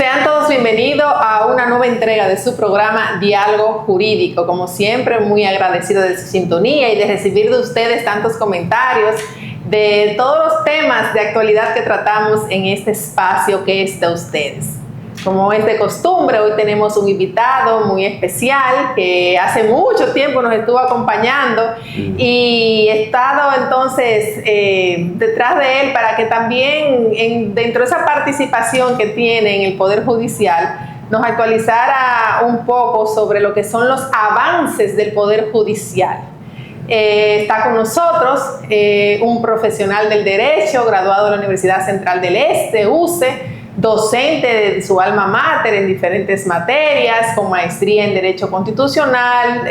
Sean todos bienvenidos a una nueva entrega de su programa Diálogo Jurídico. Como siempre, muy agradecido de su sintonía y de recibir de ustedes tantos comentarios de todos los temas de actualidad que tratamos en este espacio que es de ustedes. Como es de costumbre, hoy tenemos un invitado muy especial que hace mucho tiempo nos estuvo acompañando y he estado entonces detrás de él para que también dentro de esa participación que tiene en el Poder Judicial nos actualizara un poco sobre lo que son los avances del Poder Judicial. Está con nosotros un profesional del derecho, graduado de la Universidad Central del Este, UCE, docente de su alma mater en diferentes materias, con maestría en Derecho Constitucional,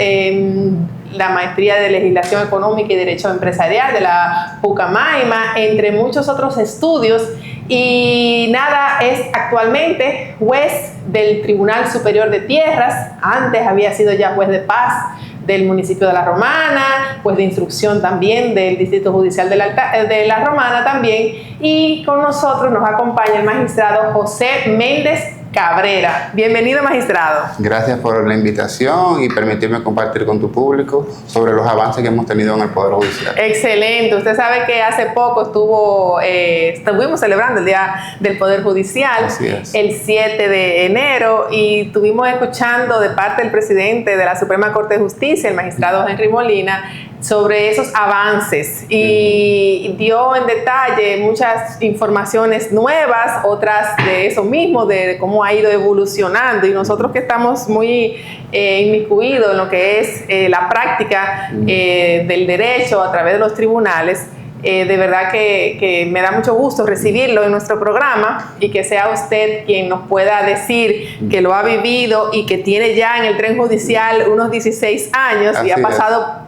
la maestría de Legislación Económica y Derecho Empresarial de la Pucamaima, entre muchos otros estudios. Y nada, es actualmente juez del Tribunal Superior de Tierras. Antes había sido ya juez de paz del municipio de La Romana, pues de instrucción también del Distrito Judicial de La Romana también, y con nosotros nos acompaña el magistrado José Méndez Cabrera. Bienvenido, magistrado. Gracias por la invitación y permitirme compartir con tu público sobre los avances que hemos tenido en el Poder Judicial. Excelente. Usted sabe que hace poco estuvimos celebrando el Día del Poder Judicial, el 7 de enero, y estuvimos escuchando de parte del presidente de la Suprema Corte de Justicia, el magistrado Henry Molina, sobre esos avances y dio en detalle muchas informaciones nuevas, otras de eso mismo, de cómo ha ido evolucionando, y nosotros que estamos muy inmiscuidos en lo que es la práctica del derecho a través de los tribunales, de verdad que me da mucho gusto recibirlo en nuestro programa y que sea usted quien nos pueda decir que lo ha vivido y que tiene ya en el tren judicial unos 16 años y ha pasado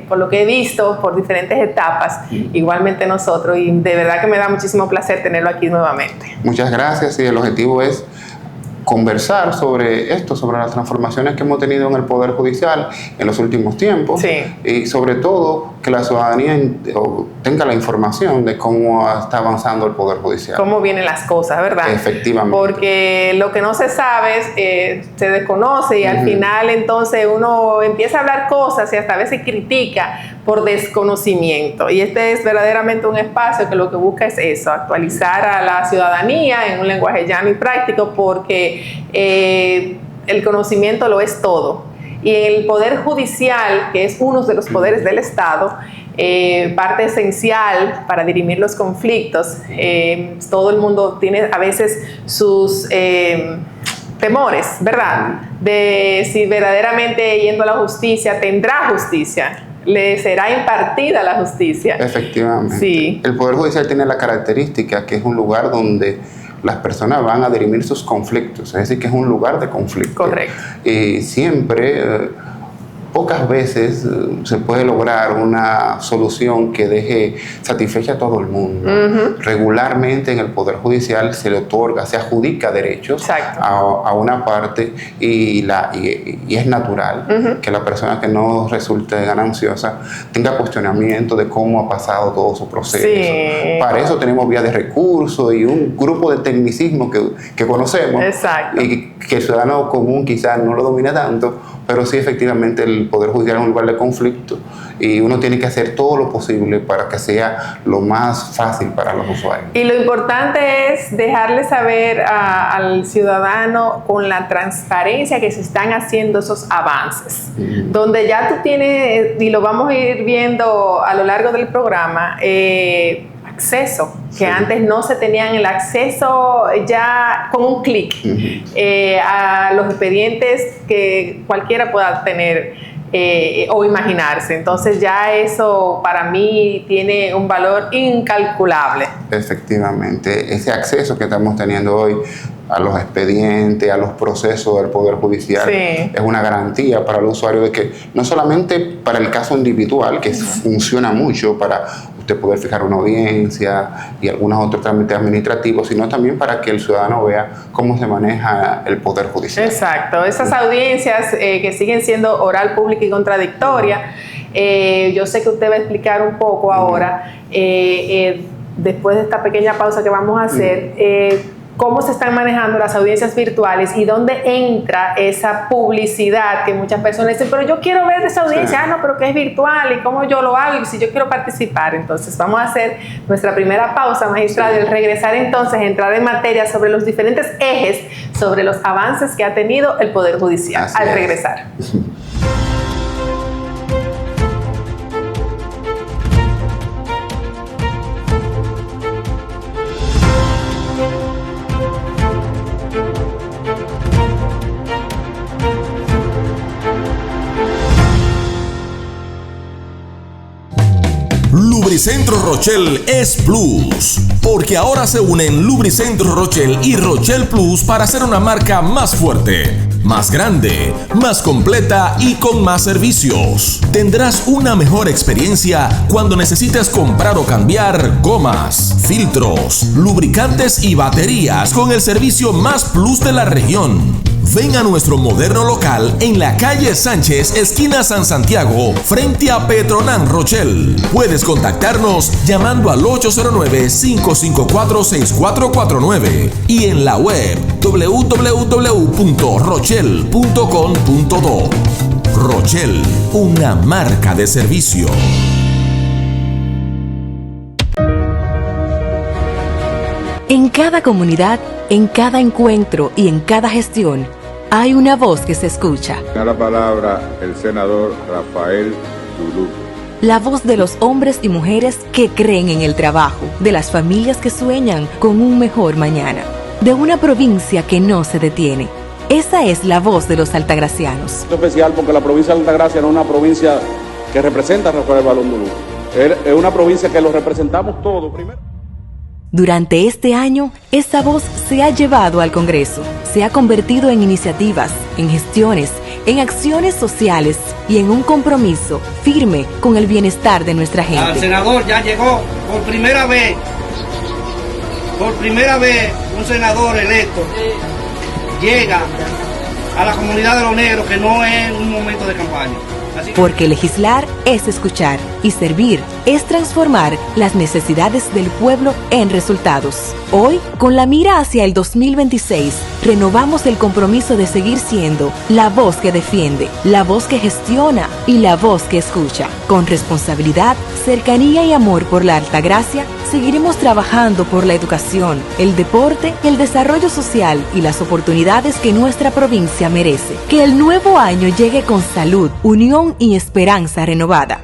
por lo que he visto, por diferentes etapas, igualmente nosotros, y de verdad que me da muchísimo placer tenerlo aquí nuevamente. Muchas gracias, y el objetivo es conversar sobre esto, sobre las transformaciones que hemos tenido en el Poder Judicial en los últimos tiempos, y sobre todo que la ciudadanía tenga la información de cómo está avanzando el Poder Judicial. Cómo vienen las cosas, ¿verdad? Efectivamente. Porque lo que no se sabe se desconoce, y al final entonces uno empieza a hablar cosas y hasta a veces critica por desconocimiento. Y este es verdaderamente un espacio que lo que busca es eso, actualizar a la ciudadanía en un lenguaje llano y práctico, porque el conocimiento lo es todo. Y el Poder Judicial, que es uno de los poderes del Estado, parte esencial para dirimir los conflictos, todo el mundo tiene a veces sus temores, ¿verdad? De si verdaderamente yendo a la justicia tendrá justicia, le será impartida la justicia. Efectivamente. Sí. El Poder Judicial tiene la característica que es un lugar donde las personas van a dirimir sus conflictos, es decir, que es un lugar de conflicto. Correcto. Y siempre, pocas veces se puede lograr una solución que deje satisfecha a todo el mundo. Regularmente en el Poder Judicial se le otorga, se adjudica derechos a una parte, y es natural que la persona que no resulte gananciosa tenga cuestionamiento de cómo ha pasado todo su proceso. Sí. Para eso tenemos vías de recurso y un grupo de tecnicismo que conocemos. Exacto. Y que el ciudadano común quizás no lo domina tanto, pero sí, efectivamente, el Poder Judicial es un lugar de conflicto, y uno tiene que hacer todo lo posible para que sea lo más fácil para los usuarios. Y lo importante es dejarle saber al ciudadano con la transparencia que se están haciendo esos avances, donde ya tú tienes, y lo vamos a ir viendo a lo largo del programa, acceso, que antes no se tenían el acceso ya con un clic a los expedientes que cualquiera pueda tener o imaginarse. Entonces ya eso para mí tiene un valor incalculable. Efectivamente, ese acceso que estamos teniendo hoy a los expedientes, a los procesos del Poder Judicial, es una garantía para el usuario de que no solamente para el caso individual, que funciona mucho para usted poder fijar una audiencia y algunos otros trámites administrativos, sino también para que el ciudadano vea cómo se maneja el Poder Judicial. Exacto, esas audiencias que siguen siendo oral, pública y contradictoria, yo sé que usted va a explicar un poco ahora, después de esta pequeña pausa que vamos a hacer, cómo se están manejando las audiencias virtuales y dónde entra esa publicidad que muchas personas dicen, pero yo quiero ver esa audiencia, no, pero que es virtual y cómo yo lo hago y si yo quiero participar. Entonces vamos a hacer nuestra primera pausa, magistrado, y al regresar entonces entrar en materia sobre los diferentes ejes, sobre los avances que ha tenido el Poder Judicial. Al regresar. Lubricentro Rochelle es Plus, porque ahora se unen Lubricentro Rochelle y Rochelle Plus para hacer una marca más fuerte, más grande, más completa y con más servicios. Tendrás una mejor experiencia cuando necesites comprar o cambiar gomas, filtros, lubricantes y baterías con el servicio más plus de la región. Ven a nuestro moderno local en la calle Sánchez, esquina San Santiago, frente a Petronan Rochelle. Puedes contactarnos llamando al 809-554-6449 y en la web www.rochelle.com.do. Rochelle, una marca de servicio. En cada comunidad, en cada encuentro y en cada gestión, hay una voz que se escucha. Da la palabra el senador Rafael Duluc. La voz de los hombres y mujeres que creen en el trabajo, de las familias que sueñan con un mejor mañana, de una provincia que no se detiene. Esa es la voz de los altagracianos. Es especial porque la provincia de Altagracia no es una provincia que representa a Rafael Barón Duluc. Es una provincia que lo representamos todos primero. Durante este año, esa voz se ha llevado al Congreso, se ha convertido en iniciativas, en gestiones, en acciones sociales y en un compromiso firme con el bienestar de nuestra gente. El senador ya llegó por primera vez, un senador electo llega a la comunidad de los negros, que no es un momento de campaña. Porque legislar es escuchar y servir es transformar las necesidades del pueblo en resultados. Hoy, con la mira hacia el 2026, renovamos el compromiso de seguir siendo la voz que defiende, la voz que gestiona y la voz que escucha. Con responsabilidad, cercanía y amor por la Altagracia, seguiremos trabajando por la educación, el deporte, el desarrollo social y las oportunidades que nuestra provincia merece. Que el nuevo año llegue con salud, unión y esperanza renovada.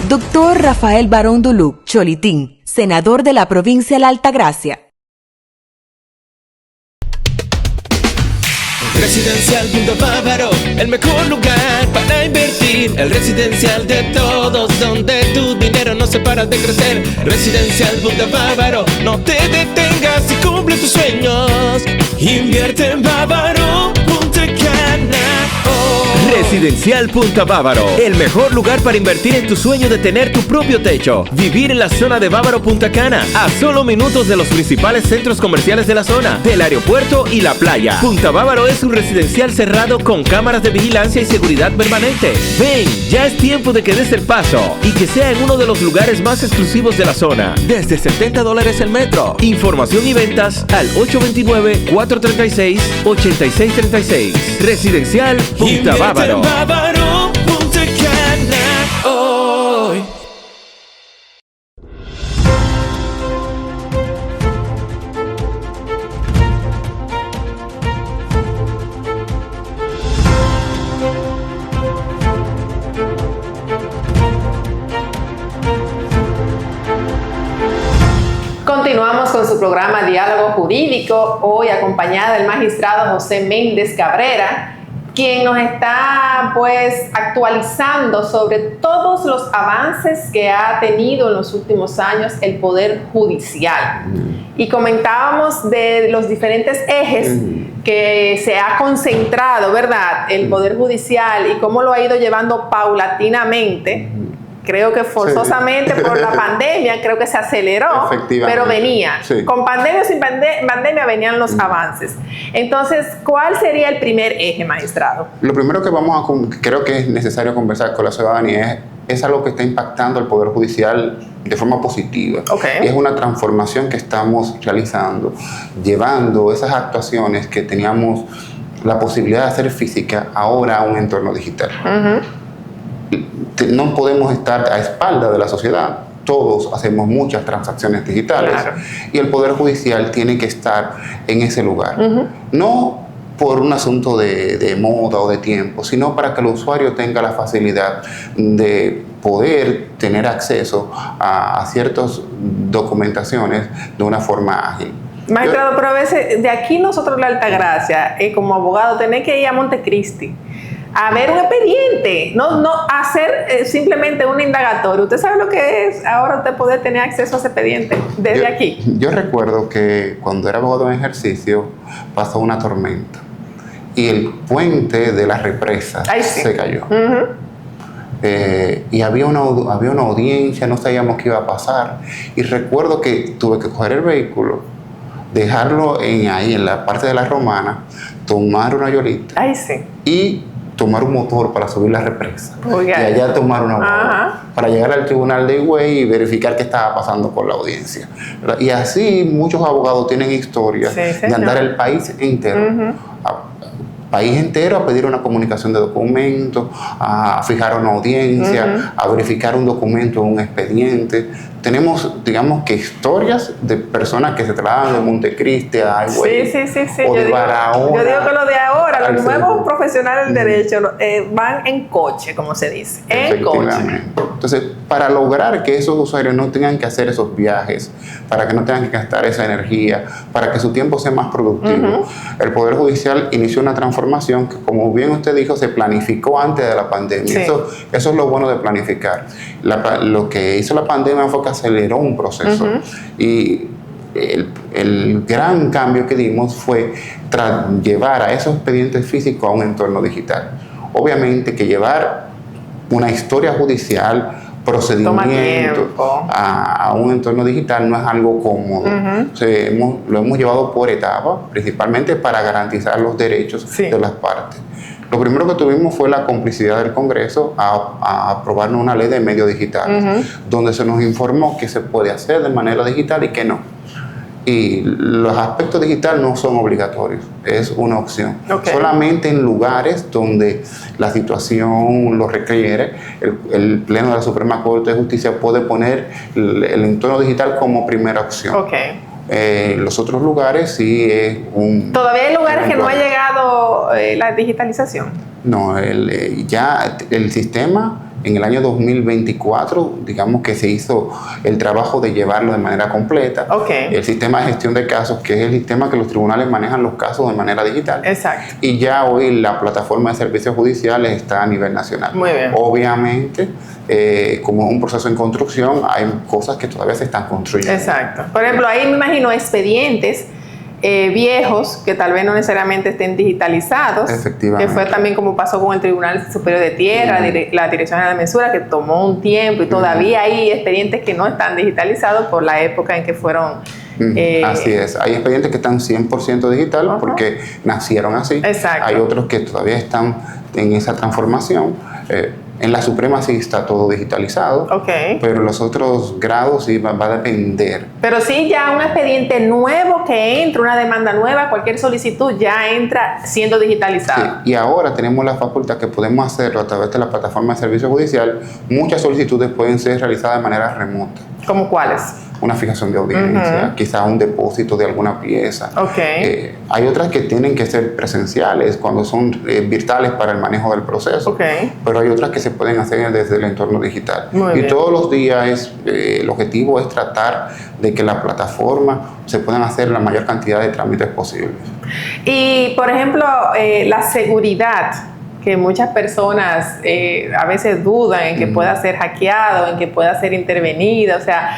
Doctor Rafael Barón Duluc, Cholitín, senador de la provincia de la Altagracia. Residencial Punto Bávaro, el mejor lugar para invertir. El residencial de todos, donde tu dinero no se para de crecer. Residencial Punto Bávaro, no te detengas y cumple tus sueños. Invierte en Bávaro, Punta Cana. Residencial Punta Bávaro, el mejor lugar para invertir en tu sueño de tener tu propio techo. Vivir en la zona de Bávaro Punta Cana, a solo minutos de los principales centros comerciales de la zona, del aeropuerto y la playa. Punta Bávaro es un residencial cerrado con cámaras de vigilancia y seguridad permanente. Ven, ya es tiempo de que des el paso y que sea en uno de los lugares más exclusivos de la zona. Desde $70 el metro. Información y ventas al 829-436-8636. Residencial Punta Bávaro. Bávaro, Punta Cana, hoy. Continuamos con su programa Diálogo Jurídico, hoy acompañada del magistrado José Méndez Cabrera, quien nos está pues actualizando sobre todos los avances que ha tenido en los últimos años el Poder Judicial. Y comentábamos de los diferentes ejes que se ha concentrado, ¿verdad?, el Poder Judicial y cómo lo ha ido llevando paulatinamente. Creo que forzosamente por la pandemia, creo que se aceleró, pero venía. Sí. Con pandemia o sin pandemia venían los avances. Entonces, ¿cuál sería el primer eje, magistrado? Lo primero que creo que es necesario conversar con la ciudadanía es es algo que está impactando al Poder Judicial de forma positiva. Es una transformación que estamos realizando, llevando esas actuaciones que teníamos la posibilidad de hacer física ahora a un entorno digital. No podemos estar a espaldas de la sociedad. Todos hacemos muchas transacciones digitales, y el Poder Judicial tiene que estar en ese lugar. No por un asunto de moda o de tiempo, sino para que el usuario tenga la facilidad de poder tener acceso a ciertas documentaciones de una forma ágil. Magistrado, pero a veces de aquí nosotros la Altagracia, como abogado, tenés que ir a Montecristi a ver un expediente, no hacer simplemente un indagatorio. ¿Usted sabe lo que es ahora usted poder tener acceso a ese expediente desde aquí? Yo recuerdo que cuando era abogado en ejercicio pasó una tormenta y el puente de la represa se cayó. Y había una audiencia, no sabíamos qué iba a pasar, y recuerdo que tuve que coger el vehículo, dejarlo ahí en la parte de la Romana, tomar una yolita y tomar un motor para subir la represa. Y allá tomar una bola para llegar al tribunal de Higüey y verificar qué estaba pasando con la audiencia. Y así muchos abogados tienen historias de andar el país entero. País entero a pedir una comunicación de documentos, a fijar una audiencia, a verificar un documento en un expediente. Tenemos, digamos que historias de personas que se trasladan de Montecristi a Higüey o de Barahona. Yo digo que lo de ahora, los nuevos profesionales del derecho van en coche, como se dice, en coche. Entonces, para lograr que esos usuarios no tengan que hacer esos viajes, para que no tengan que gastar esa energía, para que su tiempo sea más productivo, el Poder Judicial inició una transformación que, como bien usted dijo, se planificó antes de la pandemia. Eso es lo bueno de planificar. Lo que hizo la pandemia fue que aceleró un proceso, y el gran cambio que dimos fue llevar a esos expedientes físicos a un entorno digital. Obviamente que llevar una historia judicial, procedimientos a un entorno digital no es algo cómodo. O sea, lo hemos llevado por etapas, principalmente para garantizar los derechos de las partes. Lo primero que tuvimos fue la complicidad del Congreso a aprobarnos una ley de medios digitales, donde se nos informó que se puede hacer de manera digital y que no. Y los aspectos digitales no son obligatorios, es una opción. Solamente en lugares donde la situación lo requiere, el Pleno de la Suprema Corte de Justicia puede poner el entorno digital como primera opción. Los otros lugares sí es un... ¿Todavía hay lugares que no ha llegado la digitalización? No, ya el sistema en el año 2024, digamos que se hizo el trabajo de llevarlo de manera completa. El sistema de gestión de casos, que es el sistema que los tribunales manejan los casos de manera digital. Y ya hoy la plataforma de servicios judiciales está a nivel nacional. Obviamente, como es un proceso en construcción, hay cosas que todavía se están construyendo. Por ejemplo, ahí me imagino expedientes viejos que tal vez no necesariamente estén digitalizados, que fue también como pasó con el Tribunal Superior de Tierra, la Dirección General de Mensura, que tomó un tiempo, y todavía hay expedientes que no están digitalizados por la época en que fueron así es, hay expedientes que están 100% digital porque nacieron así. Hay otros que todavía están en esa transformación. En la Suprema sí está todo digitalizado, pero los otros grados sí va a depender. Pero sí, ya un expediente nuevo que entra, una demanda nueva, cualquier solicitud ya entra siendo digitalizado. Y ahora tenemos la facultad que podemos hacerlo a través de la plataforma de servicio judicial. Muchas solicitudes pueden ser realizadas de manera remota. ¿Cómo cuáles? Una fijación de audiencia, quizá un depósito de alguna pieza. Hay otras que tienen que ser presenciales cuando son virtuales para el manejo del proceso, pero hay otras que se pueden hacer desde el entorno digital. Y todos los días el objetivo es tratar de que la plataforma se puedan hacer la mayor cantidad de trámites posibles. Y, por ejemplo, la seguridad, que muchas personas a veces dudan en que pueda ser hackeado, en que pueda ser intervenida. O sea,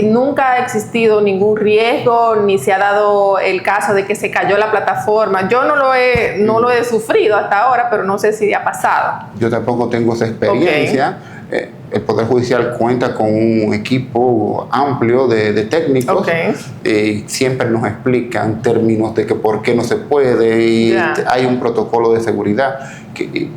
nunca ha existido ningún riesgo, ni se ha dado el caso de que se cayó la plataforma. Yo no lo he sufrido hasta ahora, pero no sé si ha pasado. Yo tampoco tengo esa experiencia. el Poder Judicial cuenta con un equipo amplio de técnicos y siempre nos explican términos de que por qué no se puede y hay un protocolo de seguridad.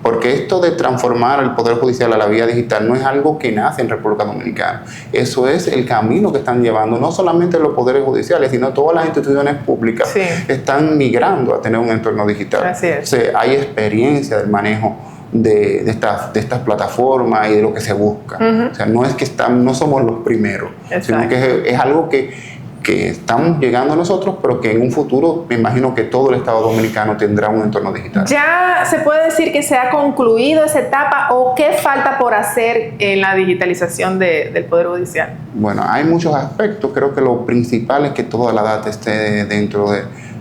Porque esto de transformar el Poder Judicial a la vía digital no es algo que nace en República Dominicana. Eso es el camino que están llevando, no solamente los poderes judiciales, sino todas las instituciones públicas están migrando a tener un entorno digital. Así es. O sea, hay experiencia del manejo de estas plataformas y de lo que se busca. O sea, no es que no somos los primeros, sino que es algo que estamos llegando nosotros, pero que en un futuro me imagino que todo el Estado Dominicano tendrá un entorno digital. ¿Ya se puede decir que se ha concluido esa etapa o qué falta por hacer en la digitalización del Poder Judicial? Bueno, hay muchos aspectos. Creo que lo principal es que toda la data esté dentro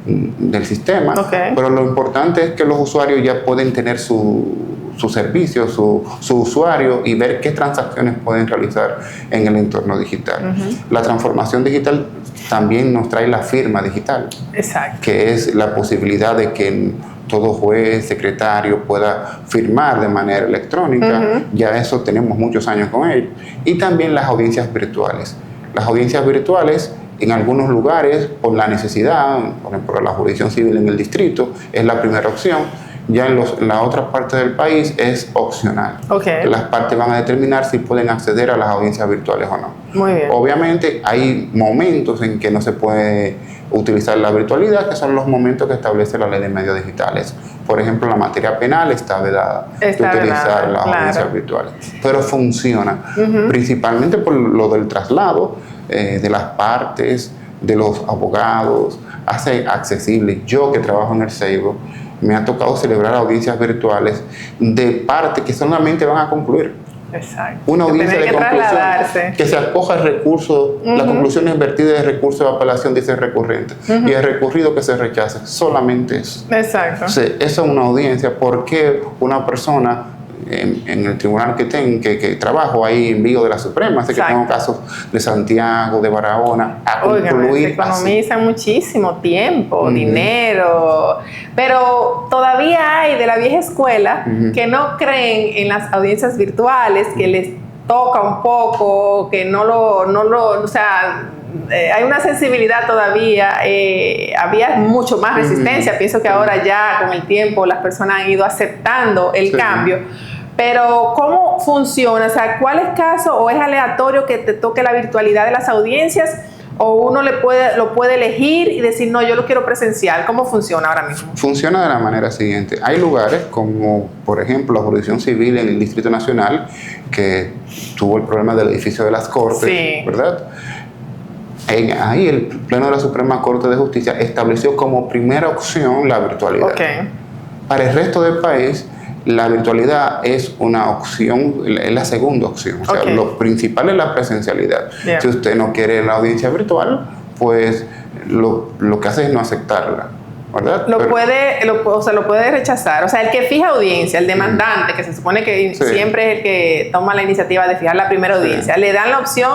del sistema, pero lo importante es que los usuarios ya pueden tener su servicio, su usuario y ver qué transacciones pueden realizar en el entorno digital. La transformación digital también nos trae la firma digital, que es la posibilidad de que todo juez, secretario pueda firmar de manera electrónica. Ya eso tenemos muchos años con él. Y también las audiencias virtuales. Las audiencias virtuales en algunos lugares, por la necesidad, por ejemplo, la jurisdicción civil en el distrito, es la primera opción. Ya en la otra parte del país es opcional. Las partes van a determinar si pueden acceder a las audiencias virtuales o no. Muy bien. Obviamente hay momentos en que no se puede utilizar la virtualidad, que son los momentos que establece la ley de medios digitales. Por ejemplo, la materia penal está vedada de utilizar las audiencias virtuales. Pero funciona, principalmente por lo del traslado de las partes, de los abogados, hace accesible. Yo que trabajo en el CEIBO, me ha tocado celebrar audiencias virtuales de partes que solamente van a concluir. Una audiencia de conclusión que se acoja el recurso, la conclusión es vertida de recurso de apelación, dice el recurrente, y el recurrido que se rechace, solamente eso. O sea, esa es una audiencia. porque una persona en el tribunal que trabajo ahí en Vigo de la Suprema, así que tengo casos de Santiago, de Barahona, a concluir. Se economizan muchísimo tiempo, dinero, pero todavía hay de la vieja escuela que no creen en las audiencias virtuales, que les toca un poco, que o sea, hay una sensibilidad todavía, había mucho más resistencia. Pienso que ahora ya con el tiempo las personas han ido aceptando el cambio. Pero ¿cómo funciona? O sea, ¿cuál es el caso o es aleatorio que te toque la virtualidad de las audiencias o uno lo puede elegir y decir, no, yo lo quiero presencial? ¿Cómo funciona ahora mismo? Funciona de la manera siguiente. Hay lugares como, por ejemplo, la Jurisdicción Civil en el Distrito Nacional, que tuvo el problema del edificio de las Cortes, ¿verdad? Ahí el Pleno de la Suprema Corte de Justicia estableció como primera opción la virtualidad. Para el resto del país, la virtualidad es una opción, es la segunda opción. O sea, lo principal es la presencialidad. Si usted no quiere la audiencia virtual, pues lo que hace es no aceptarla, ¿verdad? Lo puede rechazar. O sea, el que fija audiencia, el demandante, que se supone que siempre es el que toma la iniciativa de fijar la primera audiencia, le dan la opción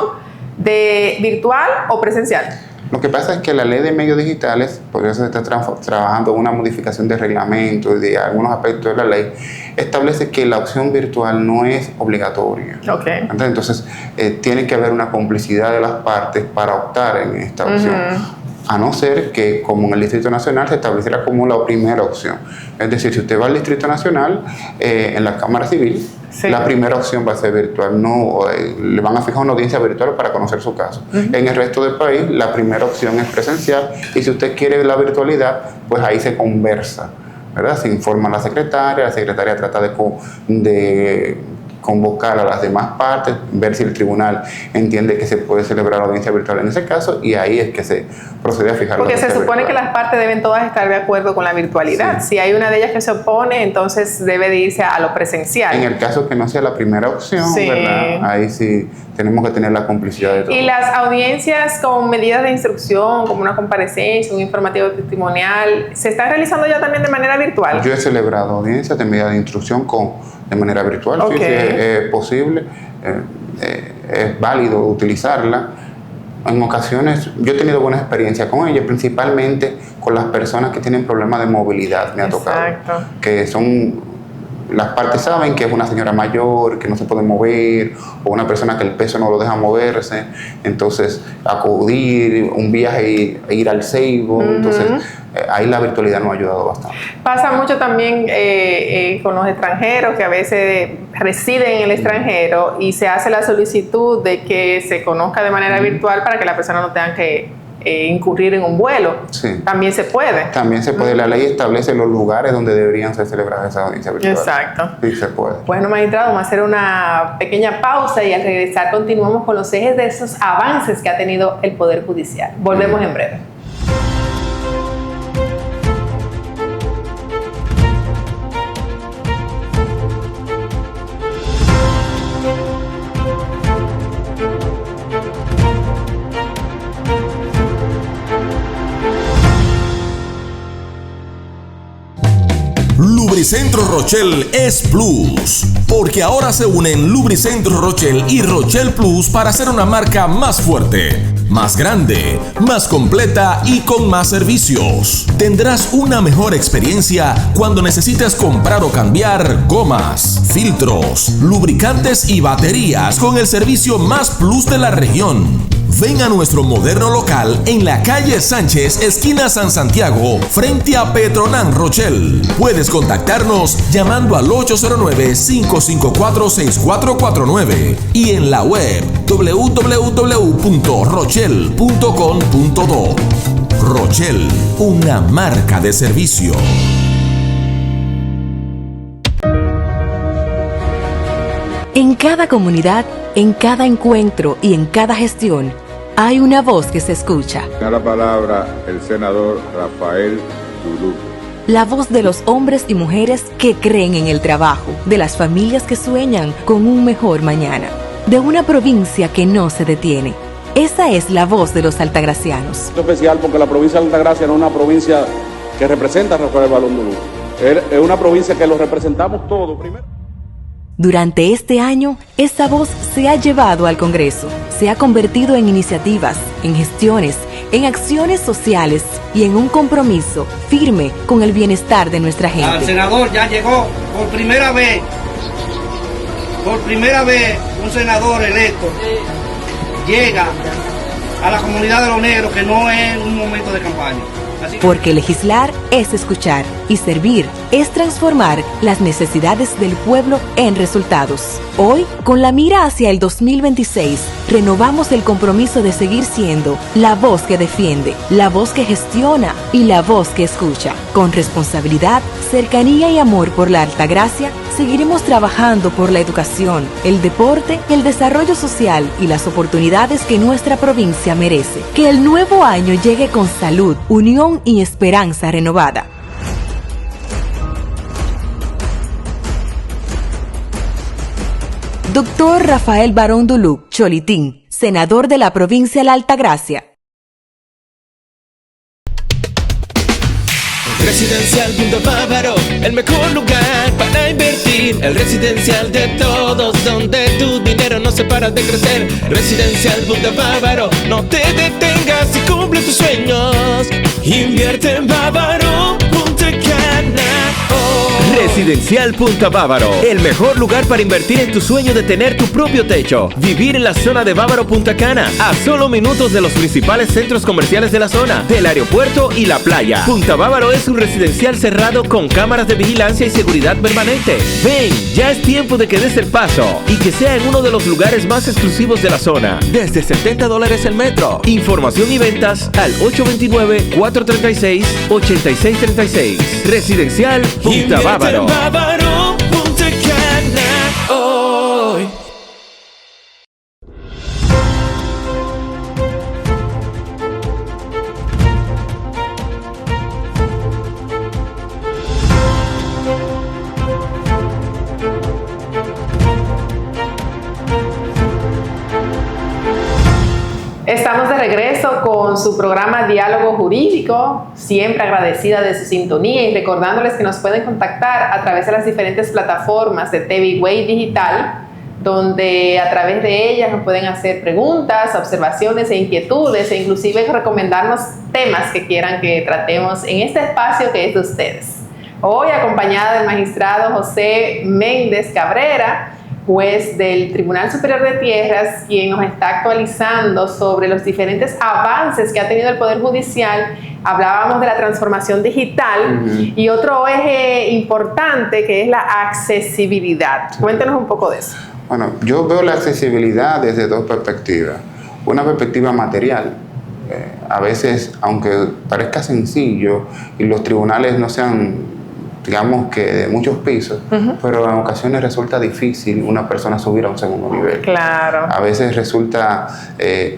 de virtual o presencial. Lo que pasa es que la ley de medios digitales, por eso se está trabajando en una modificación de reglamento y de algunos aspectos de la ley, establece que la opción virtual no es obligatoria. Entonces, tiene que haber una complicidad de las partes para optar en esta opción. A no ser que, como en el Distrito Nacional, se estableciera como la primera opción. Es decir, si usted va al Distrito Nacional, en la Cámara Civil, la primera opción va a ser virtual. Le van a fijar una audiencia virtual para conocer su caso. En el resto del país, la primera opción es presencial. Y si usted quiere la virtualidad, pues ahí se conversa, ¿verdad? Se informa a la secretaria trata de convocar a las demás partes, ver si el tribunal entiende que se puede celebrar la audiencia virtual en ese caso, y ahí es que se procede a fijar la audiencia virtual. Porque se supone que las partes deben todas estar de acuerdo con la virtualidad. Si hay una de ellas que se opone, entonces debe de irse a lo presencial. En el caso que no sea la primera opción, ¿verdad? Ahí sí tenemos que tener la complicidad de todos. Y las audiencias con medidas de instrucción, como una comparecencia, un informativo testimonial, ¿se están realizando ya también de manera virtual? Yo he celebrado audiencias de medidas de instrucción de manera virtual. Sí, es posible, es válido utilizarla. En ocasiones yo he tenido buena experiencia con ella, principalmente con las personas que tienen problemas de movilidad, me ha tocado, que son las partes saben que es una señora mayor, que no se puede mover, o una persona que el peso no lo deja moverse, entonces acudir, un viaje e ir al Seibo, entonces ahí la virtualidad nos ha ayudado bastante. Pasa mucho también con los extranjeros que a veces residen en el extranjero y se hace la solicitud de que se conozca de manera virtual para que la persona no tenga que incurrir en un vuelo. Sí. También se puede. También se puede. La ley establece los lugares donde deberían ser celebradas esas audiencias virtuales. Exacto. Sí, se puede. Bueno, magistrado, vamos a hacer una pequeña pausa y al regresar continuamos con los ejes de esos avances que ha tenido el Poder Judicial. Volvemos en breve. Lubricentro Rochel es Plus, porque ahora se unen Lubricentro Rochel y Rochel Plus para hacer una marca más fuerte, más grande, más completa y con más servicios. Tendrás una mejor experiencia cuando necesites comprar o cambiar gomas, filtros, lubricantes y baterías con el servicio más plus de la región. Ven a nuestro moderno local en la calle Sánchez, esquina San Santiago, frente a Petronan Rochel. Puedes contactarnos llamando al 809-554-6449 y en la web www.rochel.com.do. Rochel, una marca de servicio. En cada comunidad, en cada encuentro y en cada gestión, hay una voz que se escucha. Da la palabra el senador Rafael Dulú. La voz de los hombres y mujeres que creen en el trabajo, de las familias que sueñan con un mejor mañana, de una provincia que no se detiene. Esa es la voz de los altagracianos. Es especial porque la provincia de Altagracia no es una provincia que representa a Rafael Balón Dulú. Es una provincia que lo representamos todos primero. Durante este año, esa voz se ha llevado al Congreso, se ha convertido en iniciativas, en gestiones, en acciones sociales y en un compromiso firme con el bienestar de nuestra gente. El senador ya llegó por primera vez un senador electo llega a la comunidad de los negros, que no es un momento de campaña. Porque legislar es escuchar y servir es transformar las necesidades del pueblo en resultados. Hoy, con la mira hacia el 2026, renovamos el compromiso de seguir siendo la voz que defiende, la voz que gestiona y la voz que escucha. Con responsabilidad, cercanía y amor por la Altagracia, seguiremos trabajando por la educación, el deporte, el desarrollo social y las oportunidades que nuestra provincia merece. Que el nuevo año llegue con salud, unión y esperanza renovada. Doctor Rafael Barón Dulú, Cholitín, senador de la provincia de la Altagracia. Residencial Punto Bávaro, el mejor lugar para invertir. El residencial de todos, donde tu dinero no se para de crecer. Residencial Punto Bávaro, no te detengas y cumple tus sueños. Invierte en Bávaro, Punta Cana. Residencial Punta Bávaro, el mejor lugar para invertir en tu sueño de tener tu propio techo. Vivir en la zona de Bávaro Punta Cana, a solo minutos de los principales centros comerciales de la zona, del aeropuerto y la playa. Punta Bávaro es un residencial cerrado con cámaras de vigilancia y seguridad permanente. Ven, ya es tiempo de que des el paso y que sea en uno de los lugares más exclusivos de la zona. Desde $70 el metro. Información y ventas al 829-436-8636. Residencial Punta Bávaro. Bávaro, Punta Cana, hoy. Estamos de regreso con su programa Diálogo Jurídico, siempre agradecida de su sintonía y recordándoles que nos pueden contactar a través de las diferentes plataformas de TV Way Digital, donde a través de ellas nos pueden hacer preguntas, observaciones e inquietudes e inclusive recomendarnos temas que quieran que tratemos en este espacio que es de ustedes. Hoy acompañada del magistrado José Méndez Cabrera, juez del Tribunal Superior de Tierras, quien nos está actualizando sobre los diferentes avances que ha tenido el Poder Judicial. Hablábamos de la transformación digital y otro eje importante que es la accesibilidad. Cuéntenos un poco de eso. Bueno, yo veo la accesibilidad desde dos perspectivas. Una perspectiva material. A veces, aunque parezca sencillo y los tribunales no sean, digamos que de muchos pisos, pero en ocasiones resulta difícil una persona subir a un segundo nivel. Claro. A veces resulta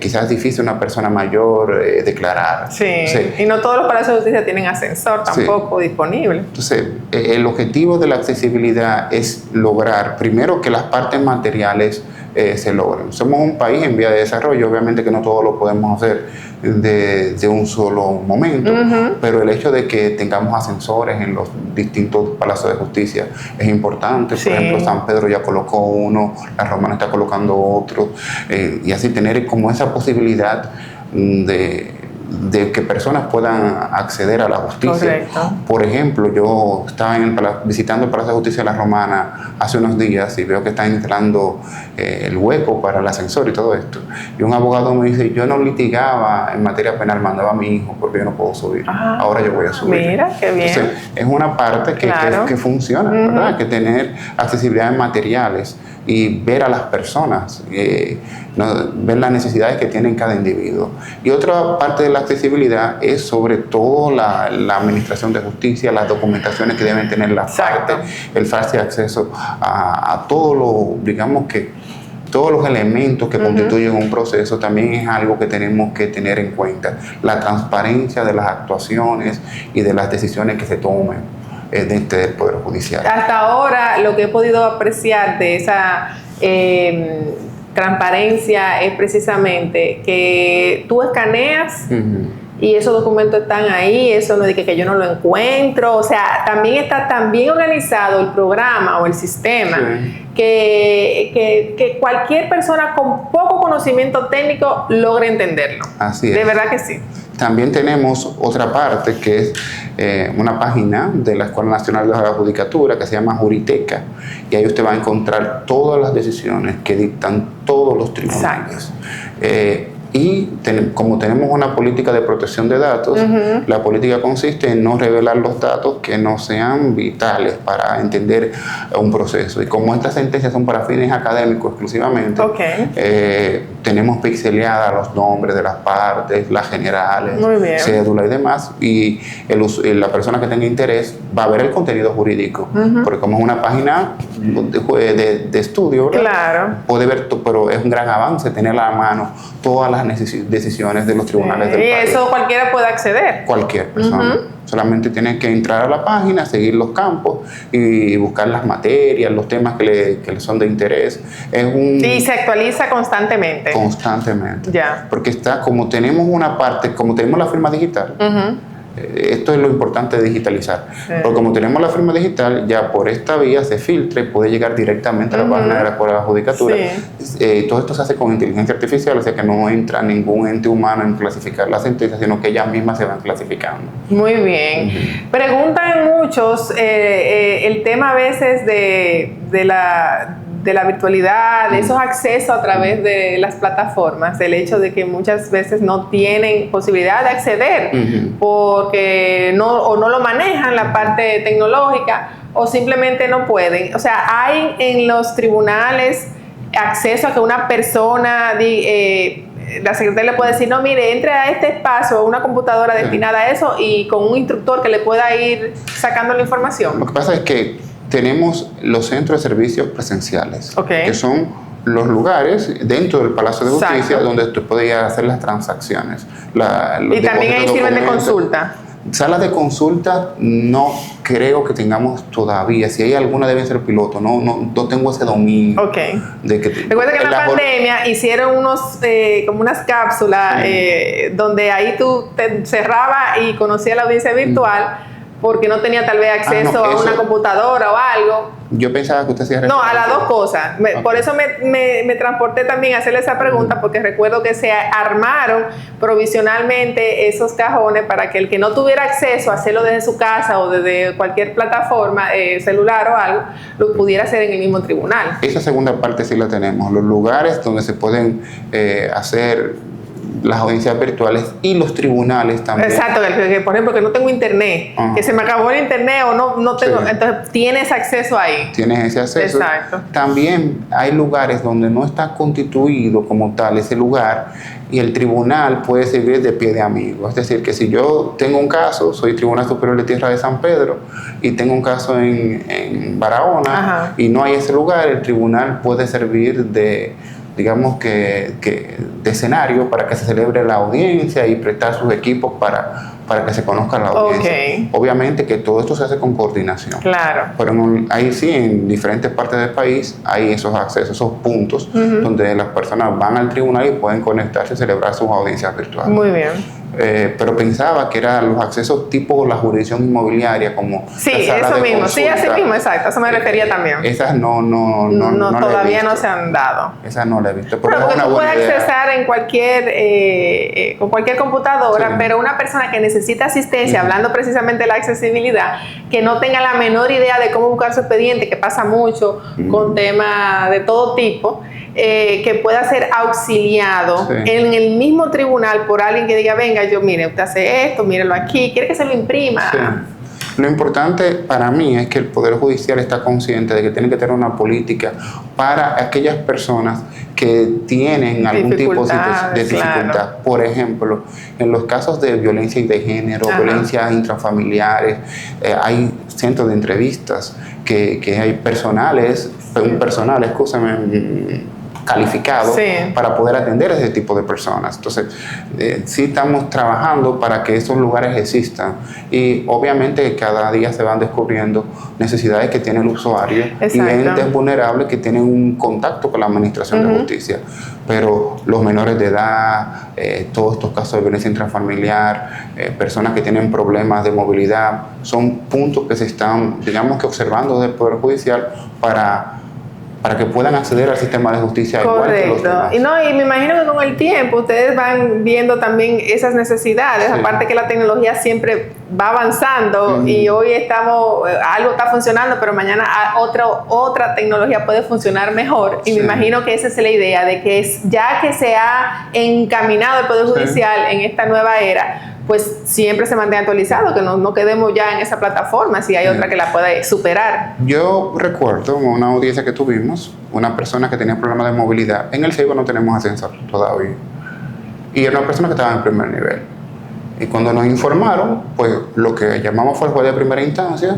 quizás difícil una persona mayor declarar. Sí. Y no todos los palacios de justicia tienen ascensor tampoco disponible. Entonces, el objetivo de la accesibilidad es lograr, primero, que las partes materiales se logren. Somos un país en vía de desarrollo, obviamente que no todo lo podemos hacer de un solo momento, pero el hecho de que tengamos ascensores en los distintos palacios de justicia es importante. Por ejemplo, San Pedro ya colocó uno, la Romana está colocando otro, y así tener como esa posibilidad de que personas puedan acceder a la justicia. Correcto. Por ejemplo, yo estaba visitando el Palacio de Justicia de la Romana hace unos días y veo que están instalando el hueco para el ascensor y todo esto. Y un abogado me dice, yo no litigaba en materia penal, mandaba a mi hijo porque yo no puedo subir. Ahora yo voy a subir. Mira, qué bien. Entonces, es una parte que funciona, ¿verdad? Que tener accesibilidad en materiales y ver a las personas, ver las necesidades que tiene cada individuo. Y otra parte de la accesibilidad es sobre todo la administración de justicia, las documentaciones que deben tener las partes, el fácil acceso a todo lo, digamos que todos los elementos que constituyen un proceso también es algo que tenemos que tener en cuenta. La transparencia de las actuaciones y de las decisiones que se tomen dentro del Poder Judicial. Hasta ahora lo que he podido apreciar de esa transparencia es precisamente que tú escaneas y esos documentos están ahí, eso no es de que yo no lo encuentro, o sea, también está tan bien organizado el programa o el sistema que cualquier persona con poco conocimiento técnico logre entenderlo. Así es. De verdad que sí. También tenemos otra parte que es una página de la Escuela Nacional de la Judicatura que se llama Juriteca, y ahí usted va a encontrar todas las decisiones que dictan todos los tribunales. Y como tenemos una política de protección de datos, la política consiste en no revelar los datos que no sean vitales para entender un proceso. Y como estas sentencias son para fines académicos exclusivamente, tenemos pixeleadas los nombres de las partes, las generales, cédula y demás, y la persona que tenga interés va a ver el contenido jurídico, porque como es una página de estudio, ¿verdad? Puede ver, pero es un gran avance tenerla a mano todas las decisiones de los tribunales del país. Y eso cualquiera puede acceder. Cualquier persona. Solamente tiene que entrar a la página, seguir los campos y buscar las materias, los temas que le son de interés. Y se actualiza constantemente. Constantemente. Ya. Porque como tenemos una parte, como tenemos la firma digital, esto es lo importante de digitalizar. Porque como tenemos la firma digital, ya por esta vía se filtra y puede llegar directamente a la página de la Escuela de la Judicatura. Todo esto se hace con inteligencia artificial, o sea que no entra ningún ente humano en clasificar las sentencias, sino que ellas mismas se van clasificando. Muy bien. Preguntan muchos el tema a veces de la virtualidad, de esos accesos a través de las plataformas, el hecho de que muchas veces no tienen posibilidad de acceder porque no lo manejan la parte tecnológica o simplemente no pueden. O sea, hay en los tribunales acceso a que una persona, la secretaria le puede decir, no, mire, entre a este espacio, una computadora destinada a eso y con un instructor que le pueda ir sacando la información. Lo que pasa es que tenemos los centros de servicios presenciales, que son los lugares dentro del Palacio de Justicia donde usted puede hacer las transacciones. Y también ahí sirven de consulta. Salas de consulta no creo que tengamos todavía. Si hay alguna deben ser piloto. No tengo ese dominio. Recuerda que en la pandemia hicieron como unas cápsulas donde ahí tú te encerrabas y conocías la audiencia virtual porque no tenía tal vez acceso a una computadora o algo. Yo pensaba que usted se No, a las dos cosas. Okay. Por eso me transporté también a hacerle esa pregunta, porque recuerdo que se armaron provisionalmente esos cajones para que el que no tuviera acceso a hacerlo desde su casa o desde cualquier plataforma, celular o algo, lo pudiera hacer en el mismo tribunal. Esa segunda parte sí la tenemos, los lugares donde se pueden hacer las audiencias virtuales y los tribunales también. Exacto, que por ejemplo que no tengo internet, que se me acabó el internet o no tengo, entonces tienes acceso ahí. Tienes ese acceso. Exacto. También hay lugares donde no está constituido como tal ese lugar y el tribunal puede servir de pie de amigo. Es decir, que si yo tengo un caso, soy Tribunal Superior de Tierra de San Pedro y tengo un caso en Barahona y no hay ese lugar, el tribunal puede servir de, digamos que de escenario para que se celebre la audiencia y prestar sus equipos para que se conozca la audiencia. Okay. Obviamente que todo esto se hace con coordinación. Claro. Pero ahí sí, en diferentes partes del país hay esos accesos, esos puntos donde las personas van al tribunal y pueden conectarse y celebrar sus audiencias virtuales. Muy bien. Pero pensaba que eran los accesos tipo la jurisdicción inmobiliaria, como sí, la sala eso de mismo, consulta. sí, así mismo, exacto, eso me refería también. Esas no todavía no se han dado. Esas no las he visto. Pero porque tú puedes accesar en con cualquier computadora, pero una persona que necesita asistencia, hablando precisamente de la accesibilidad, que no tenga la menor idea de cómo buscar su expediente, que pasa mucho con temas de todo tipo, que pueda ser auxiliado en el mismo tribunal por alguien que diga, venga, mire, usted hace esto, mírelo aquí, quiere que se lo imprima. Sí. Lo importante para mí es que el Poder Judicial está consciente de que tiene que tener una política para aquellas personas que tienen algún tipo de dificultad. Claro. Por ejemplo, en los casos de violencia de género, violencias intrafamiliares, hay centros de entrevistas que hay calificado para poder atender a ese tipo de personas. Entonces, sí estamos trabajando para que esos lugares existan y obviamente cada día se van descubriendo necesidades que tiene el usuario y entes vulnerables que tienen un contacto con la administración de justicia. Pero los menores de edad, todos estos casos de violencia intrafamiliar, personas que tienen problemas de movilidad, son puntos que se están, digamos que observando desde el Poder Judicial para que puedan acceder al sistema de justicia. Correcto. Igual que los demás. Y me imagino que con el tiempo ustedes van viendo también esas necesidades, aparte que la tecnología siempre va avanzando y hoy algo está funcionando, pero mañana otra tecnología puede funcionar mejor y me imagino que esa es la idea de que ya que se ha encaminado el Poder Judicial en esta nueva era, pues siempre se mantenga actualizado, que no quedemos ya en esa plataforma si hay otra que la pueda superar. Yo recuerdo una audiencia que tuvimos, una persona que tenía problemas de movilidad. En el Ceiba no tenemos ascensor todavía. Y era una persona que estaba en primer nivel. Y cuando nos informaron, pues lo que llamamos fue el juez de primera instancia,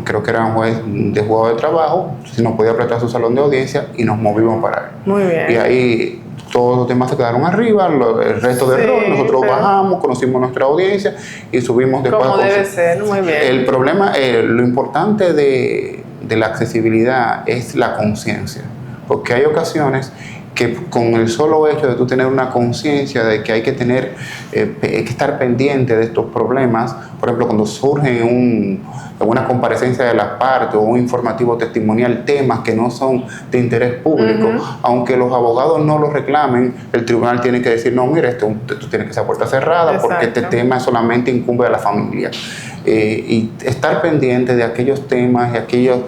creo que era un juez de juzgado de trabajo, si nos podía prestar su salón de audiencia y nos movimos para él. Muy bien. Y ahí todos los demás se quedaron arriba, el resto del rol, nosotros bajamos, conocimos nuestra audiencia y subimos después. Como debe ser, muy bien. El problema, lo importante de la accesibilidad es la conciencia, porque hay ocasiones que con el solo hecho de tú tener una conciencia de que hay que tener, hay que estar pendiente de estos problemas, por ejemplo, cuando surgen en una comparecencia de las partes o un informativo testimonial, temas que no son de interés público, aunque los abogados no lo reclamen, el tribunal tiene que decir, no, mira, esto tiene que ser a puerta cerrada porque este tema solamente incumbe a la familia. Y estar pendiente de aquellos temas y aquellos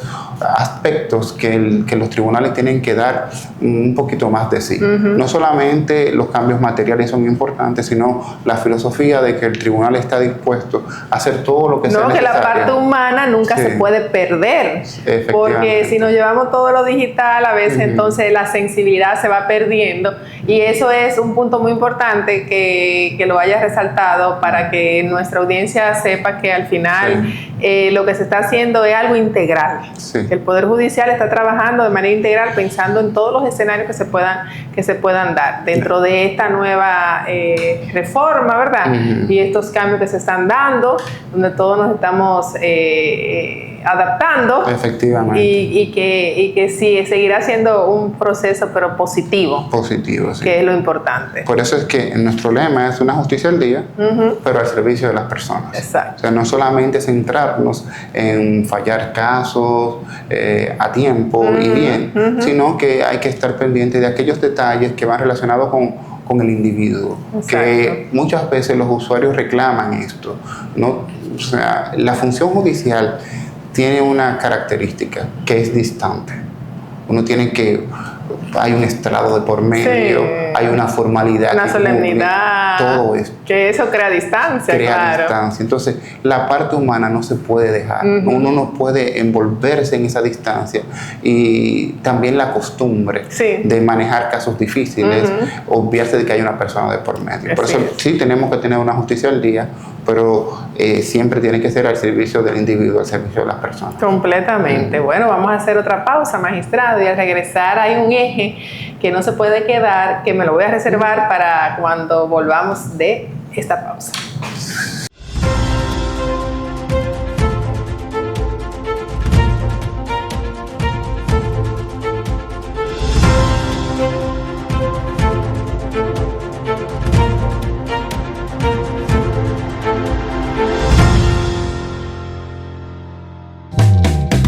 aspectos que los tribunales tienen que dar un poquito más de sí. No solamente los cambios materiales son importantes, sino la filosofía de que el tribunal está dispuesto a hacer todo lo que sea necesario. Que la parte humana nunca se puede perder, porque si nos llevamos todo lo digital a veces entonces la sensibilidad se va perdiendo y eso es un punto muy importante que lo haya resaltado para que nuestra audiencia sepa que al final lo que se está haciendo es algo integral. El Poder Judicial está trabajando de manera integral pensando en todos los escenarios que se puedan dar dentro de esta nueva reforma, ¿verdad? Y estos cambios que se están dando, donde todos nos estamos adaptando. Efectivamente. Y que sí, seguirá siendo un proceso, pero positivo. Positivo, sí. Que es lo importante. Por eso es que nuestro lema es una justicia al día, pero al servicio de las personas. Exacto. O sea, no solamente centrarnos en fallar casos a tiempo y bien, sino que hay que estar pendiente de aquellos detalles que van relacionados con el individuo. Exacto. Que muchas veces los usuarios reclaman esto, ¿no? O sea, la función judicial tiene una característica que es distante. Uno tiene que... Hay un estrado de por medio, hay una formalidad. Una solemnidad. Todo esto. Que eso crea distancia, claro. Distancia. Entonces, la parte humana no se puede dejar. Uno no puede envolverse en esa distancia. Y también la costumbre de manejar casos difíciles, obviarse de que hay una persona de por medio. Por eso sí tenemos que tener una justicia al día, pero siempre tiene que ser al servicio del individuo, al servicio de las personas. Completamente. Bueno, vamos a hacer otra pausa, magistrado, y al regresar hay un eje que no se puede quedar, que me lo voy a reservar para cuando volvamos de esta pausa.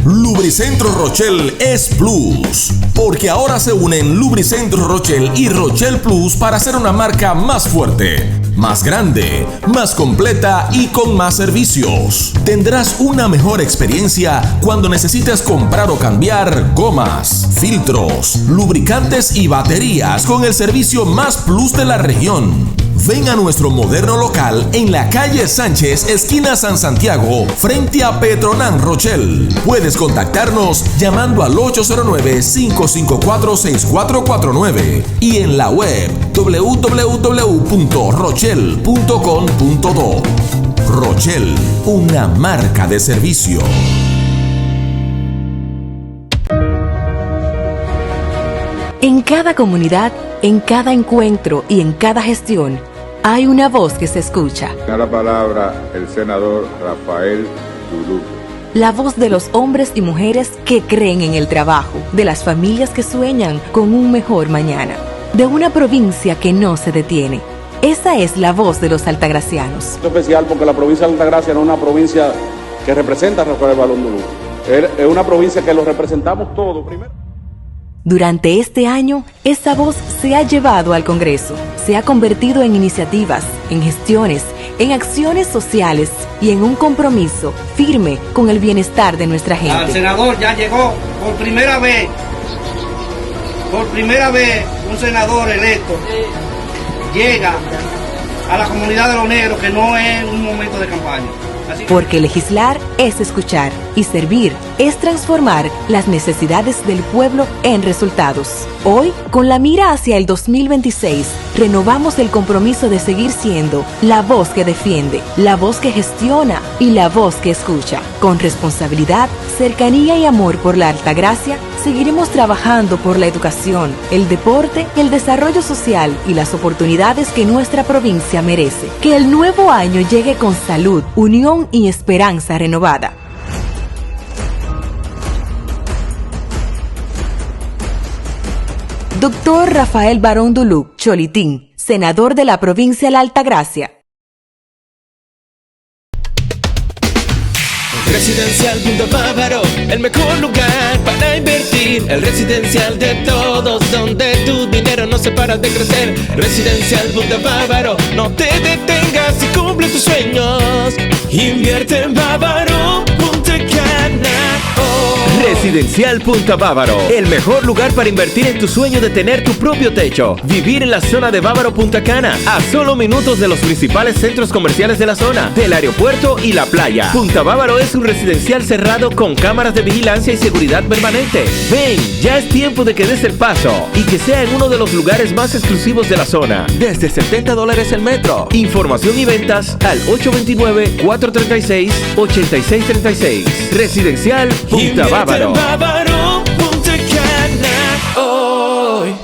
Lubricentro Rochel es Plus, porque ahora se unen Lubricentro Rochel y Rochel Plus para hacer una marca más fuerte, más grande, más completa y con más servicios. Tendrás una mejor experiencia cuando necesites comprar o cambiar gomas, filtros, lubricantes y baterías con el servicio más plus de la región. Ven a nuestro moderno local en la calle Sánchez, esquina San Santiago, frente a Petronan Rochel. Puedes contactarnos llamando al 809-554-6449 y en la web www.rochel.com.do. Rochel, una marca de servicio. En cada comunidad, en cada encuentro y en cada gestión, hay una voz que se escucha. Da la palabra el senador Rafael Dulú. La voz de los hombres y mujeres que creen en el trabajo, de las familias que sueñan con un mejor mañana, de una provincia que no se detiene. Esa es la voz de los altagracianos. Es especial porque la provincia de Altagracia no es una provincia que representa a Rafael Balón Dulú. Es una provincia que lo representamos todos primero. Durante este año, esa voz se ha llevado al Congreso, se ha convertido en iniciativas, en gestiones, en acciones sociales y en un compromiso firme con el bienestar de nuestra gente. El senador ya llegó por primera vez un senador electo llega a la comunidad de los negros, que no es un momento de campaña. Porque legislar es escuchar y servir es transformar las necesidades del pueblo en resultados. Hoy, con la mira hacia el 2026, renovamos el compromiso de seguir siendo la voz que defiende, la voz que gestiona y la voz que escucha. Con responsabilidad, cercanía y amor por la Altagracia, seguiremos trabajando por la educación, el deporte, el desarrollo social y las oportunidades que nuestra provincia merece. Que el nuevo año llegue con salud, unión y esperanza renovada. Doctor Rafael Barón Dulú, Cholitín, senador de la provincia de la Altagracia. Residencial Punto Bávaro, el mejor lugar para invertir. El residencial de todos, donde tu dinero no se para de crecer. Residencial Punto Bávaro, no te detengas y cumple tus sueños. Invierte en Bávaro, Punta Cana. Residencial Punta Bávaro, el mejor lugar para invertir en tu sueño de tener tu propio techo. Vivir en la zona de Bávaro Punta Cana, a solo minutos de los principales centros comerciales de la zona, del aeropuerto y la playa. Punta Bávaro es un residencial cerrado con cámaras de vigilancia y seguridad permanente. Ven, ya es tiempo de que des el paso y que sea en uno de los lugares más exclusivos de la zona. Desde $70 el metro. Información y ventas al 829-436-8636. Residencial Punta Bávaro. Bávaro, Punta Cana, hoy.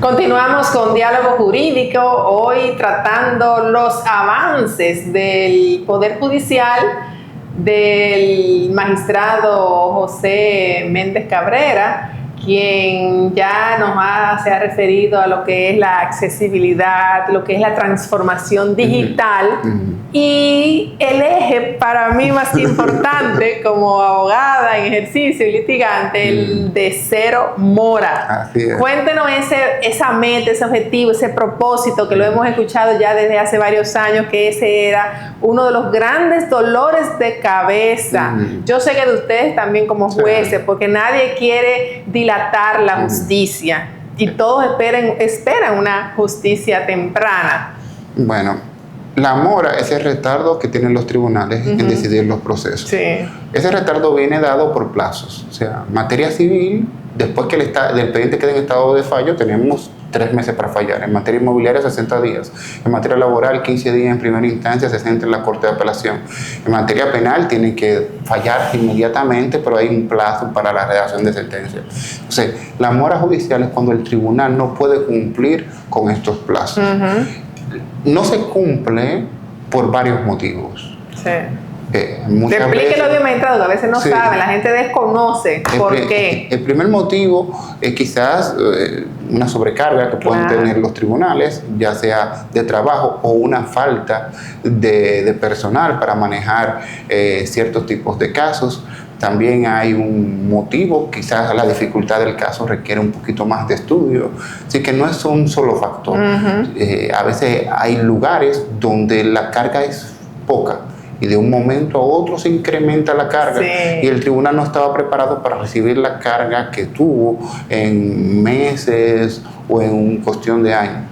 Continuamos con Diálogo Jurídico, hoy tratando los avances del Poder Judicial del magistrado José Méndez Cabrera, quien ya se ha referido a lo que es la accesibilidad, lo que es la transformación digital y el eje para mí más importante como abogada en ejercicio y litigante, el de cero mora. Así es. Cuéntenos esa meta, ese objetivo, ese propósito que lo hemos escuchado ya desde hace varios años, que ese era uno de los grandes dolores de cabeza. Yo sé que de ustedes también como jueces, porque nadie quiere dilatar la justicia y todos esperan una justicia temprana. Bueno, la mora es el retardo que tienen los tribunales en decidir los procesos. Sí. Ese retardo viene dado por plazos. O sea, materia civil, después que el expediente quede en estado de fallo, tenemos 3 meses para fallar. En materia inmobiliaria, 60 días. En materia laboral, 15 días en primera instancia, 60 en la Corte de Apelación. En materia penal, tiene que fallar inmediatamente, pero hay un plazo para la redacción de sentencia. Entonces, la mora judicial es cuando el tribunal no puede cumplir con estos plazos. No se cumple por varios motivos. Sí. Explíquelo bien, magistrado, que a veces no saben, la gente desconoce por qué. El primer motivo es quizás una sobrecarga que pueden tener los tribunales, ya sea de trabajo o una falta de personal para manejar ciertos tipos de casos. También hay un motivo, quizás la dificultad del caso requiere un poquito más de estudio. Así que no es un solo factor. A veces hay lugares donde la carga es poca y de un momento a otro se incrementa la carga y el tribunal no estaba preparado para recibir la carga que tuvo en meses o en cuestión de años.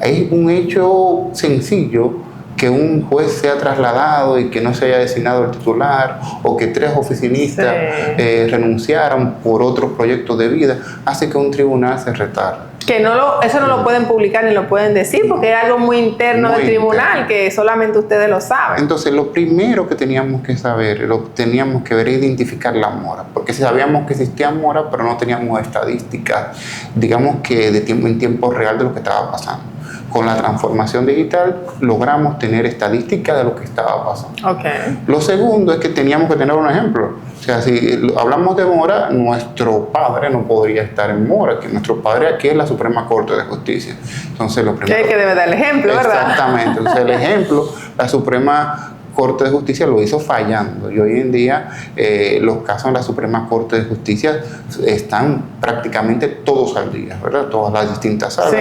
Hay un hecho sencillo, que un juez sea trasladado y que no se haya designado el titular, o que 3 oficinistas renunciaran por otros proyectos de vida, hace que un tribunal se retarde. Que eso no lo pueden publicar ni lo pueden decir, porque es algo muy interno del tribunal, que solamente ustedes lo saben. Entonces, lo primero que teníamos que saber, lo que teníamos que ver, es identificar la mora, porque sabíamos que existía mora, pero no teníamos estadísticas, digamos que en tiempo real de lo que estaba pasando. Con la transformación digital logramos tener estadísticas de lo que estaba pasando. Lo segundo es que teníamos que tener un ejemplo. O sea, si hablamos de mora, nuestro padre no podría estar en mora, que nuestro padre aquí es la Suprema Corte de Justicia. Entonces, lo primero... Que debe dar el ejemplo, ¿verdad? Exactamente. Entonces, el ejemplo, la Suprema Corte de Justicia lo hizo fallando, y hoy en día los casos en la Suprema Corte de Justicia están prácticamente todos al día, ¿verdad? Todas las distintas salas.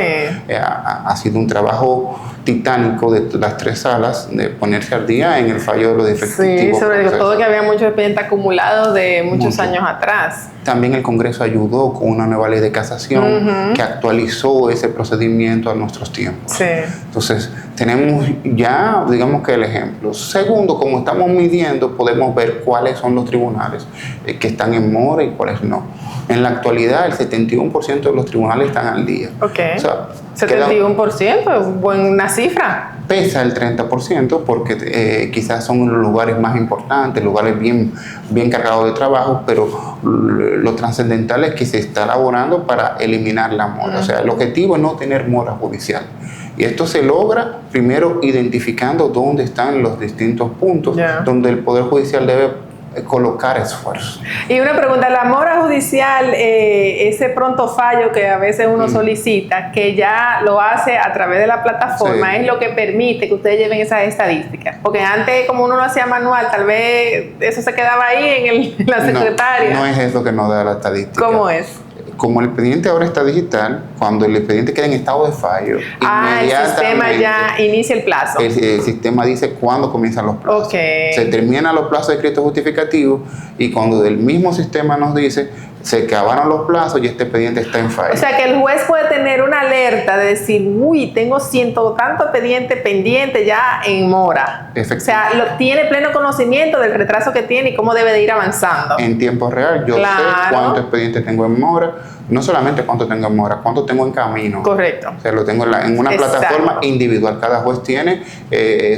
Ha sido un trabajo titánico de las 3 salas de ponerse al día en el fallo de los defectivos. Sí, sobre todo que había muchos expedientes acumulados de muchos años atrás. También el Congreso ayudó con una nueva ley de casación que actualizó ese procedimiento a nuestros tiempos. Entonces, tenemos ya, digamos que el ejemplo. Segundo, como estamos midiendo, podemos ver cuáles son los tribunales que están en mora y cuáles no. En la actualidad, el 71% de los tribunales están al día. O sea, 71%, es buena cifra. Pesa el 30% porque quizás son los lugares más importantes, lugares bien cargados de trabajo, pero lo trascendental es que se está elaborando para eliminar la mora. O sea, el objetivo es no tener mora judicial. Y esto se logra primero identificando dónde están los distintos puntos donde el Poder Judicial debe colocar esfuerzo. Y una pregunta, la mora judicial, ese pronto fallo que a veces uno solicita, que ya lo hace a través de la plataforma, es lo que permite que ustedes lleven esas estadísticas. Porque antes, como uno lo hacía manual, tal vez eso se quedaba ahí en la secretaria. No es eso que nos da la estadística. ¿Cómo es? Como el expediente ahora está digital, cuando el expediente queda en estado de fallo, el sistema ya inicia el plazo. El sistema dice cuándo comienzan los plazos. Se terminan los plazos de crédito justificativo, y cuando el mismo sistema nos dice se acabaron los plazos y este expediente está en fallo. O sea, que el juez puede tener una alerta de decir, uy, tengo tanto expediente pendiente ya en mora. O sea, tiene pleno conocimiento del retraso que tiene y cómo debe de ir avanzando. En tiempo real, yo sé cuánto expediente tengo en mora, no solamente cuánto tengo en mora, cuánto tengo en camino. Correcto. O sea, lo tengo en una plataforma individual. Cada juez tiene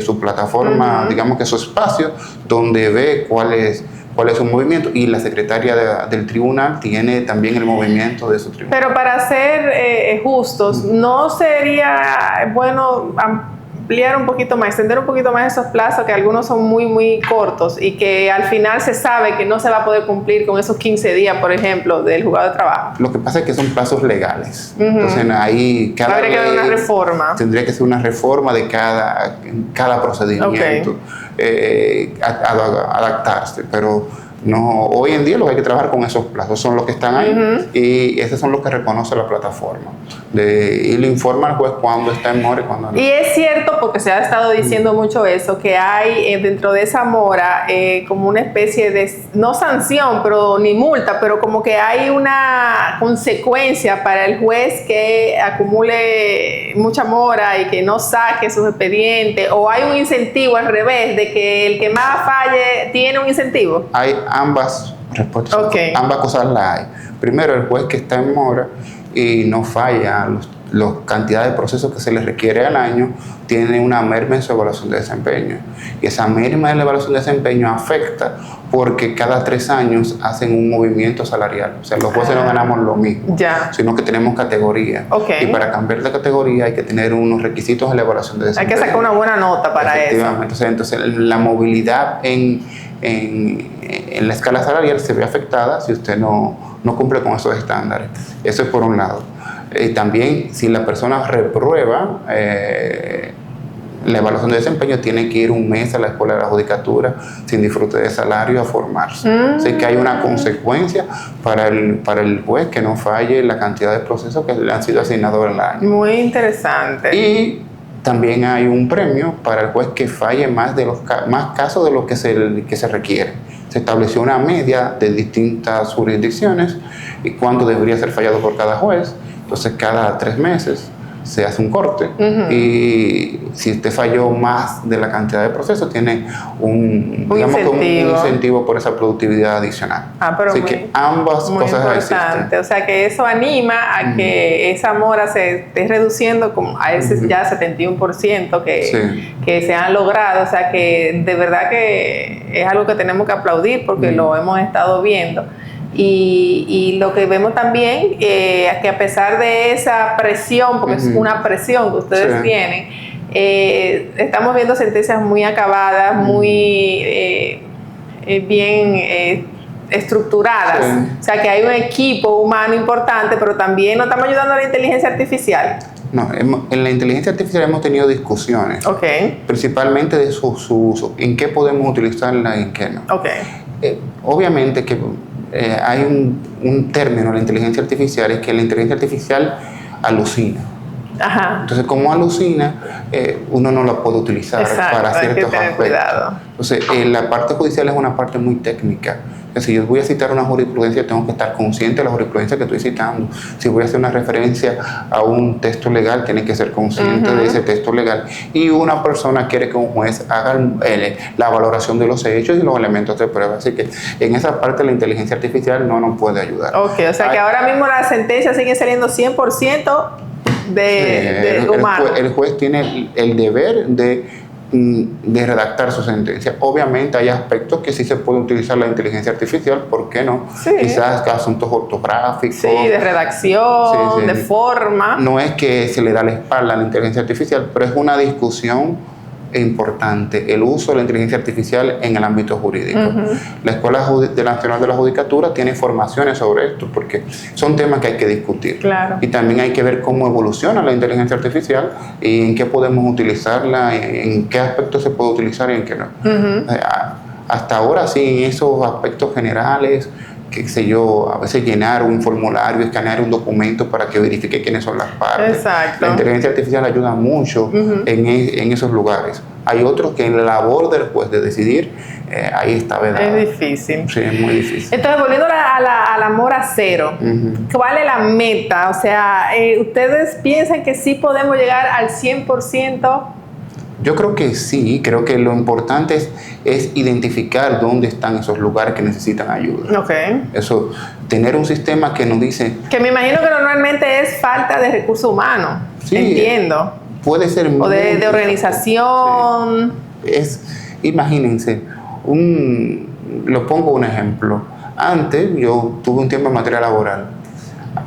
su plataforma, digamos que su espacio, donde ve cuáles cuál es su movimiento, y la secretaria del tribunal tiene también el movimiento de su tribunal. Pero para ser justos, ¿no sería bueno ampliar un poquito más, extender un poquito más esos plazos, que algunos son muy, muy cortos y que al final se sabe que no se va a poder cumplir con esos 15 días, por ejemplo, del juzgado de trabajo? Lo que pasa es que son plazos legales. Entonces ahí habría que haber una reforma. Tendría que ser una reforma de cada procedimiento, adaptarse, pero no, hoy en día lo que hay que trabajar con esos plazos son los que están ahí, y esos son los que reconoce la plataforma, y le informa al juez cuándo está en mora y cuándo no. Y es cierto, porque se ha estado diciendo mucho eso, que hay dentro de esa mora como una especie de, no sanción, pero ni multa, pero como que hay una consecuencia para el juez que acumule mucha mora y que no saque sus expedientes, o hay un incentivo al revés, de que el que más falle tiene un incentivo. Hay ambas respuestas, ambas cosas las hay. Primero, el juez que está en mora y no falla la cantidad de procesos que se le requiere al año, tiene una merma en su evaluación de desempeño. Y esa merma en la evaluación de desempeño afecta porque cada 3 años hacen un movimiento salarial. O sea, los jueces no ganamos lo mismo, sino que tenemos categoría. Y para cambiar de categoría hay que tener unos requisitos en la evaluación de desempeño. Hay que sacar una buena nota para eso. Entonces, la movilidad en la escala salarial se ve afectada si usted no cumple con esos estándares. Eso es por un lado. También, si la persona reprueba la evaluación de desempeño, tiene que ir un mes a la escuela de la judicatura sin disfrute de salario a formarse. Así que hay una consecuencia para el juez que no falle la cantidad de procesos que le han sido asignados en el año. Muy interesante. Y también hay un premio para el juez que falle más casos de lo que se requiere. Se estableció una media de distintas jurisdicciones y cuánto debería ser fallado por cada juez. Entonces, cada 3 meses se hace un corte, y si usted falló más de la cantidad de procesos, tiene un incentivo por esa productividad adicional. Pero así que ambas cosas existen. O sea, que eso anima a que esa mora se esté reduciendo como a ese ya 71% que se han logrado. O sea, que de verdad que es algo que tenemos que aplaudir, porque lo hemos estado viendo. Y lo que vemos también es que a pesar de esa presión, porque es una presión que ustedes tienen, estamos viendo sentencias muy acabadas, muy bien estructuradas. O sea, que hay un equipo humano importante, pero también nos estamos ayudando a la inteligencia artificial. No, en la inteligencia artificial hemos tenido discusiones, principalmente de su uso, en qué podemos utilizarla y en qué no. Obviamente que hay un término en la inteligencia artificial, es que la inteligencia artificial alucina. Entonces, como alucina, uno no la puede utilizar para ciertos aspectos. Entonces, la parte judicial es una parte muy técnica. Si yo voy a citar una jurisprudencia, tengo que estar consciente de la jurisprudencia que estoy citando. Si voy a hacer una referencia a un texto legal, tiene que ser consciente de ese texto legal. Y una persona quiere que un juez haga la valoración de los hechos y los elementos de prueba. Así que en esa parte la inteligencia artificial no nos puede ayudar. O sea, que ahora mismo las sentencias siguen saliendo 100% de humano. El juez tiene el deber de redactar su sentencia. Obviamente hay aspectos que sí se puede utilizar la inteligencia artificial, ¿por qué no? Quizás asuntos ortográficos, de redacción, de forma. No es que se le da la espalda a la inteligencia artificial, pero es una discusión importante el uso de la inteligencia artificial en el ámbito jurídico. La Escuela Nacional de la Judicatura tiene formaciones sobre esto, porque son temas que hay que discutir. Y también hay que ver cómo evoluciona la inteligencia artificial y en qué podemos utilizarla, en qué aspectos se puede utilizar y en qué no. Hasta ahora sí, en esos aspectos generales, qué sé yo, a veces llenar un formulario, escanear un documento para que verifique quiénes son las partes. La inteligencia artificial ayuda mucho en esos lugares. Hay otros que en la labor del juez de decidir, ahí está vedado. Es difícil. Sí, es muy difícil. Entonces, volviendo a la mora cero, ¿cuál es la meta? O sea, ¿ustedes piensan que sí podemos llegar al 100%? Yo creo que sí, creo que lo importante es identificar dónde están esos lugares que necesitan ayuda. Eso, tener un sistema que nos dice... Que me imagino que normalmente es falta de recursos humanos, entiendo. Puede ser... O de organización. Imagínense, Lo pongo un ejemplo. Antes, yo tuve un tiempo en materia laboral.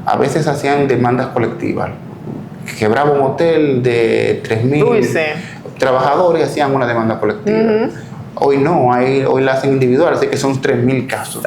A veces hacían demandas colectivas. Quebraba un hotel de 3.000 trabajadores y hacían una demanda colectiva. Hoy no, hoy la hacen individual, así que son 3.000 casos.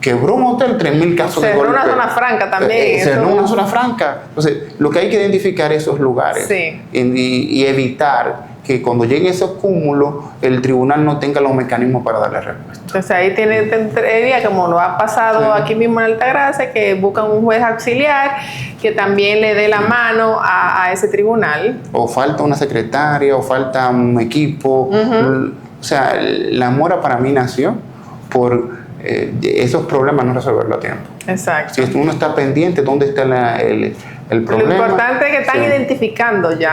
Quebró un hotel, 3.000 casos de golpe. Cerró una zona franca también. Cerró una zona franca. Entonces, lo que hay que identificar esos lugares y evitar que cuando llegue ese cúmulo, el tribunal no tenga los mecanismos para darle respuesta. Entonces ahí tendría, como lo ha pasado aquí mismo en Altagracia, que buscan un juez auxiliar que también le dé la mano a ese tribunal. O falta una secretaria, o falta un equipo. O sea, la mora para mí nació por esos problemas no resolverlo a tiempo. Exacto. Si uno está pendiente, ¿dónde está el problema? Lo importante es que están identificando ya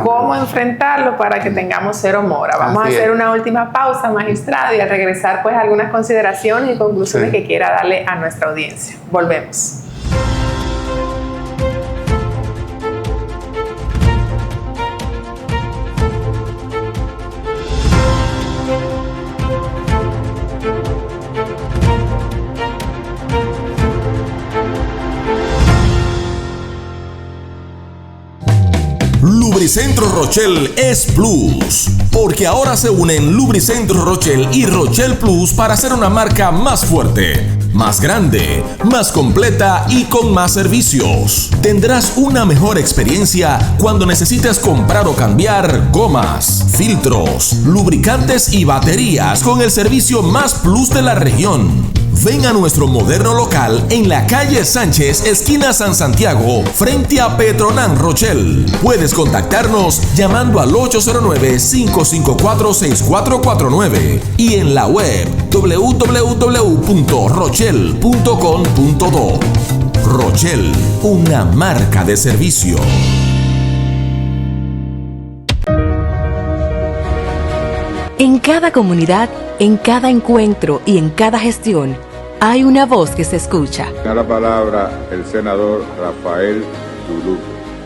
cómo enfrentarlo para que tengamos cero mora. Vamos a hacer una última pausa, magistrado, y al regresar pues algunas consideraciones y conclusiones que quiera darle a nuestra audiencia. Volvemos. Lubricentro Rochel es Plus, porque ahora se unen Lubricentro Rochel y Rochel Plus para hacer una marca más fuerte, más grande, más completa y con más servicios. Tendrás una mejor experiencia cuando necesites comprar o cambiar gomas, filtros, lubricantes y baterías con el servicio más plus de la región. Ven a nuestro moderno local en la calle Sánchez, esquina San Santiago, frente a Petronan Rochel. Puedes contactarnos llamando al 809-554-6449 y en la web www.rochel.com.do. Rochel, una marca de servicio. En cada comunidad, en cada encuentro y en cada gestión, hay una voz que se escucha. Da la palabra el senador Rafael Dulú.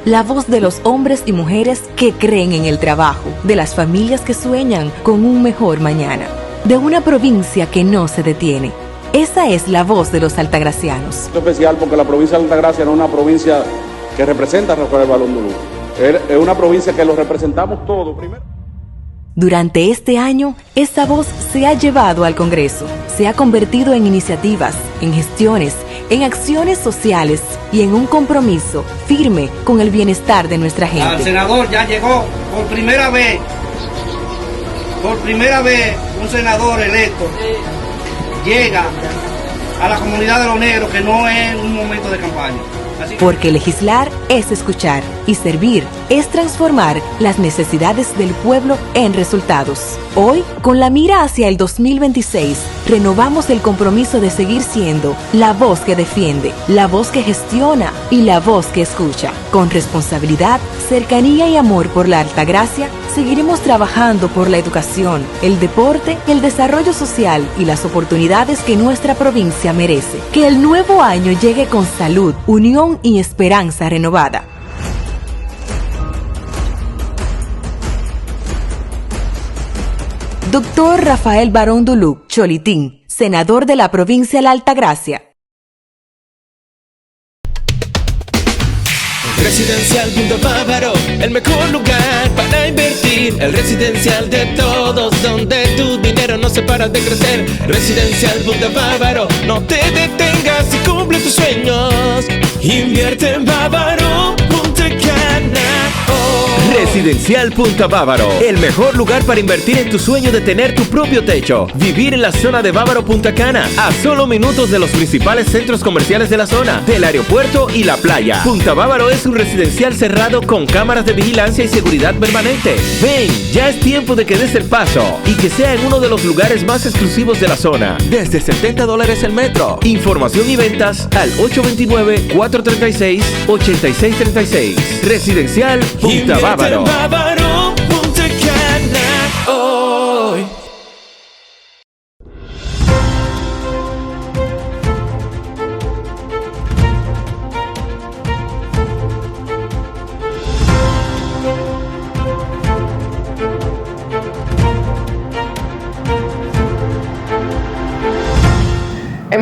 La voz de los hombres y mujeres que creen en el trabajo, de las familias que sueñan con un mejor mañana, de una provincia que no se detiene. Esa es la voz de los altagracianos. Es especial porque la provincia de Altagracia no es una provincia que representa a Rafael Balón Dulú. Es una provincia que lo representamos todos primero. Durante este año, esta voz se ha llevado al Congreso, se ha convertido en iniciativas, en gestiones, en acciones sociales y en un compromiso firme con el bienestar de nuestra gente. El senador ya llegó por primera vez un senador electo llega a la comunidad de los negros, que no es un momento de campaña. Porque legislar es escuchar y servir es transformar las necesidades del pueblo en resultados. Hoy, con la mira hacia el 2026, renovamos el compromiso de seguir siendo la voz que defiende, la voz que gestiona y la voz que escucha. Con responsabilidad, cercanía y amor por la Altagracia, seguiremos trabajando por la educación, el deporte, el desarrollo social y las oportunidades que nuestra provincia merece. Que el nuevo año llegue con salud, unión y esperanza renovada. Doctor Rafael Barón Dulú, Cholitín, senador de la provincia de la Altagracia. Residencial Punto Bávaro, el mejor lugar para invertir. El residencial de todos, donde tu dinero no se para de crecer. Residencial Punto Bávaro, no te detengas y cumple tus sueños. Invierte en Bávaro, Punta Cana. Residencial Punta Bávaro, el mejor lugar para invertir en tu sueño de tener tu propio techo. Vivir en la zona de Bávaro Punta Cana, a solo minutos de los principales centros comerciales de la zona, del aeropuerto y la playa. Punta Bávaro es un residencial cerrado con cámaras de vigilancia y seguridad permanente. Ven, ya es tiempo de que des el paso y que sea en uno de los lugares más exclusivos de la zona. Desde $70 el metro. Información y ventas al 829-436-8636. Residencial Punta Bávaro. Bávaro, Punta Cana, hoy.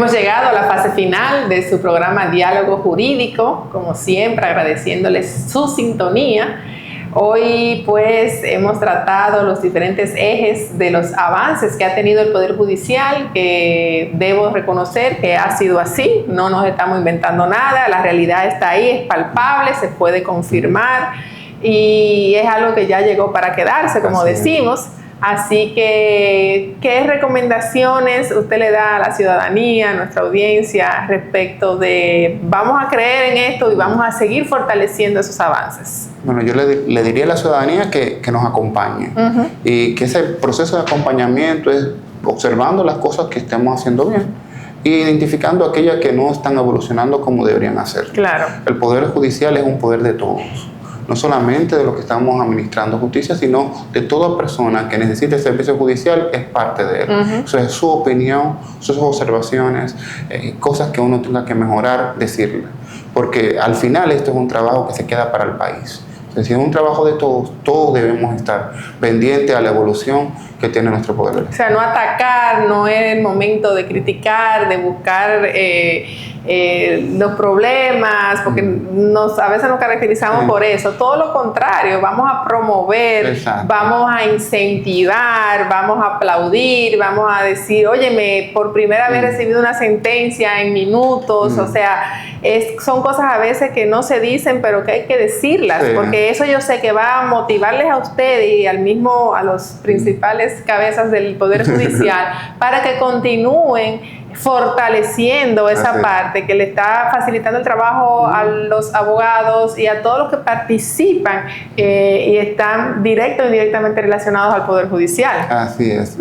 Hemos llegado a la fase final de su programa Diálogo Jurídico, como siempre agradeciéndoles su sintonía. Hoy pues hemos tratado los diferentes ejes de los avances que ha tenido el Poder Judicial, que debo reconocer que ha sido así, no nos estamos inventando nada, la realidad está ahí, es palpable, se puede confirmar y es algo que ya llegó para quedarse, como decimos. Así que, ¿qué recomendaciones usted le da a la ciudadanía, a nuestra audiencia, respecto de vamos a creer en esto y vamos a seguir fortaleciendo esos avances? Bueno, yo le diría a la ciudadanía que nos acompañe y que ese proceso de acompañamiento es observando las cosas que estemos haciendo bien e identificando aquellas que no están evolucionando como deberían hacer. Claro. El Poder Judicial es un poder de todos. No solamente de los que estamos administrando justicia, sino de toda persona que necesite servicio judicial es parte de él. Eso es su opinión, sus observaciones, cosas que uno tenga que mejorar, decirle. Porque al final esto es un trabajo que se queda para el país. Entonces, si es un trabajo de todos, todos debemos estar pendientes a la evolución que tiene nuestro poder. O sea, no atacar, no es el momento de criticar, de buscar los problemas, porque a veces nos caracterizamos por eso. Todo lo contrario, vamos a promover, vamos a incentivar, vamos a aplaudir, vamos a decir, óyeme, por primera vez he recibido una sentencia en minutos, o sea, son cosas a veces que no se dicen, pero que hay que decirlas, porque eso yo sé que va a motivarles a usted y a los principales cabezas del Poder Judicial para que continúen fortaleciendo esa parte que le está facilitando el trabajo a los abogados y a todos los que participan y están directo o indirectamente relacionados al Poder Judicial. Así es.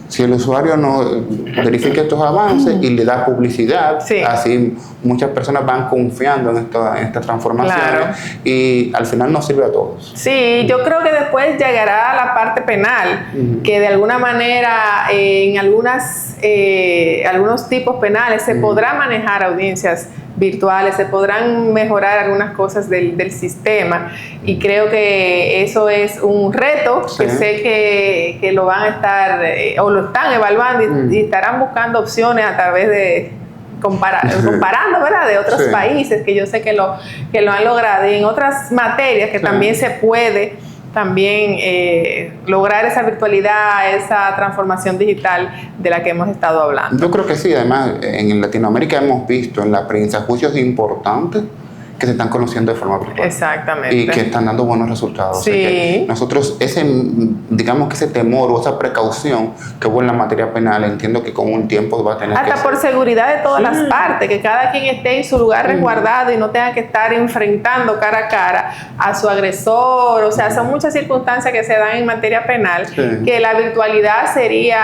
Si el usuario no verifica estos avances y le da publicidad, así muchas personas van confiando en estas transformaciones y al final nos sirve a todos. Sí, yo creo que después llegará la parte penal, que de alguna manera en algunos tipos penales se podrá manejar audiencias virtuales, se podrán mejorar algunas cosas del sistema y creo que eso es un reto que sé que lo van a estar o lo están evaluando y estarán buscando opciones a través de comparando, ¿verdad?, de otros países que yo sé que lo han logrado y en otras materias que también se puede lograr esa virtualidad, esa transformación digital de la que hemos estado hablando. Yo creo que sí, además en Latinoamérica hemos visto en la prensa juicios importantes que se están conociendo de forma virtual. Exactamente. Y que están dando buenos resultados. Sí. O sea que nosotros, ese temor o esa precaución que hubo en la materia penal, entiendo que con un tiempo va a tener hasta por seguridad de todas las partes, que cada quien esté en su lugar resguardado y no tenga que estar enfrentando cara a cara a su agresor. O sea, son muchas circunstancias que se dan en materia penal que la virtualidad sería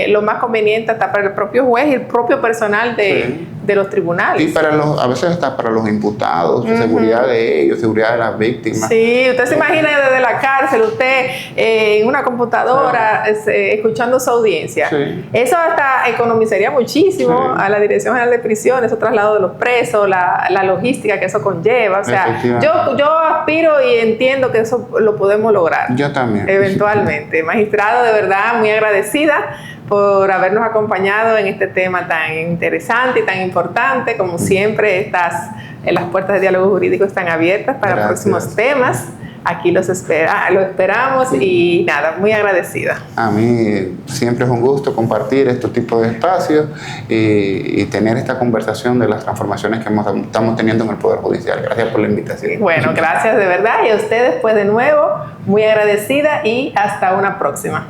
lo más conveniente hasta para el propio juez y el propio personal de los tribunales. Y a veces hasta para los imputados, seguridad de ellos, seguridad de las víctimas. Sí, usted se imagina desde la cárcel, usted en una computadora escuchando su audiencia. Eso hasta economizaría muchísimo a la Dirección General de Prisiones, o traslado de los presos, la logística que eso conlleva. O sea, yo aspiro y entiendo que eso lo podemos lograr. Yo también. Eventualmente. Magistrado, de verdad, muy agradecida por habernos acompañado en este tema tan interesante y tan importante. Como siempre, las puertas de diálogo jurídico están abiertas para próximos temas. Aquí lo esperamos y nada, muy agradecida. A mí siempre es un gusto compartir este tipo de espacios y tener esta conversación de las transformaciones que estamos teniendo en el Poder Judicial. Gracias por la invitación. Bueno, gracias de verdad y a ustedes pues de nuevo, muy agradecida y hasta una próxima.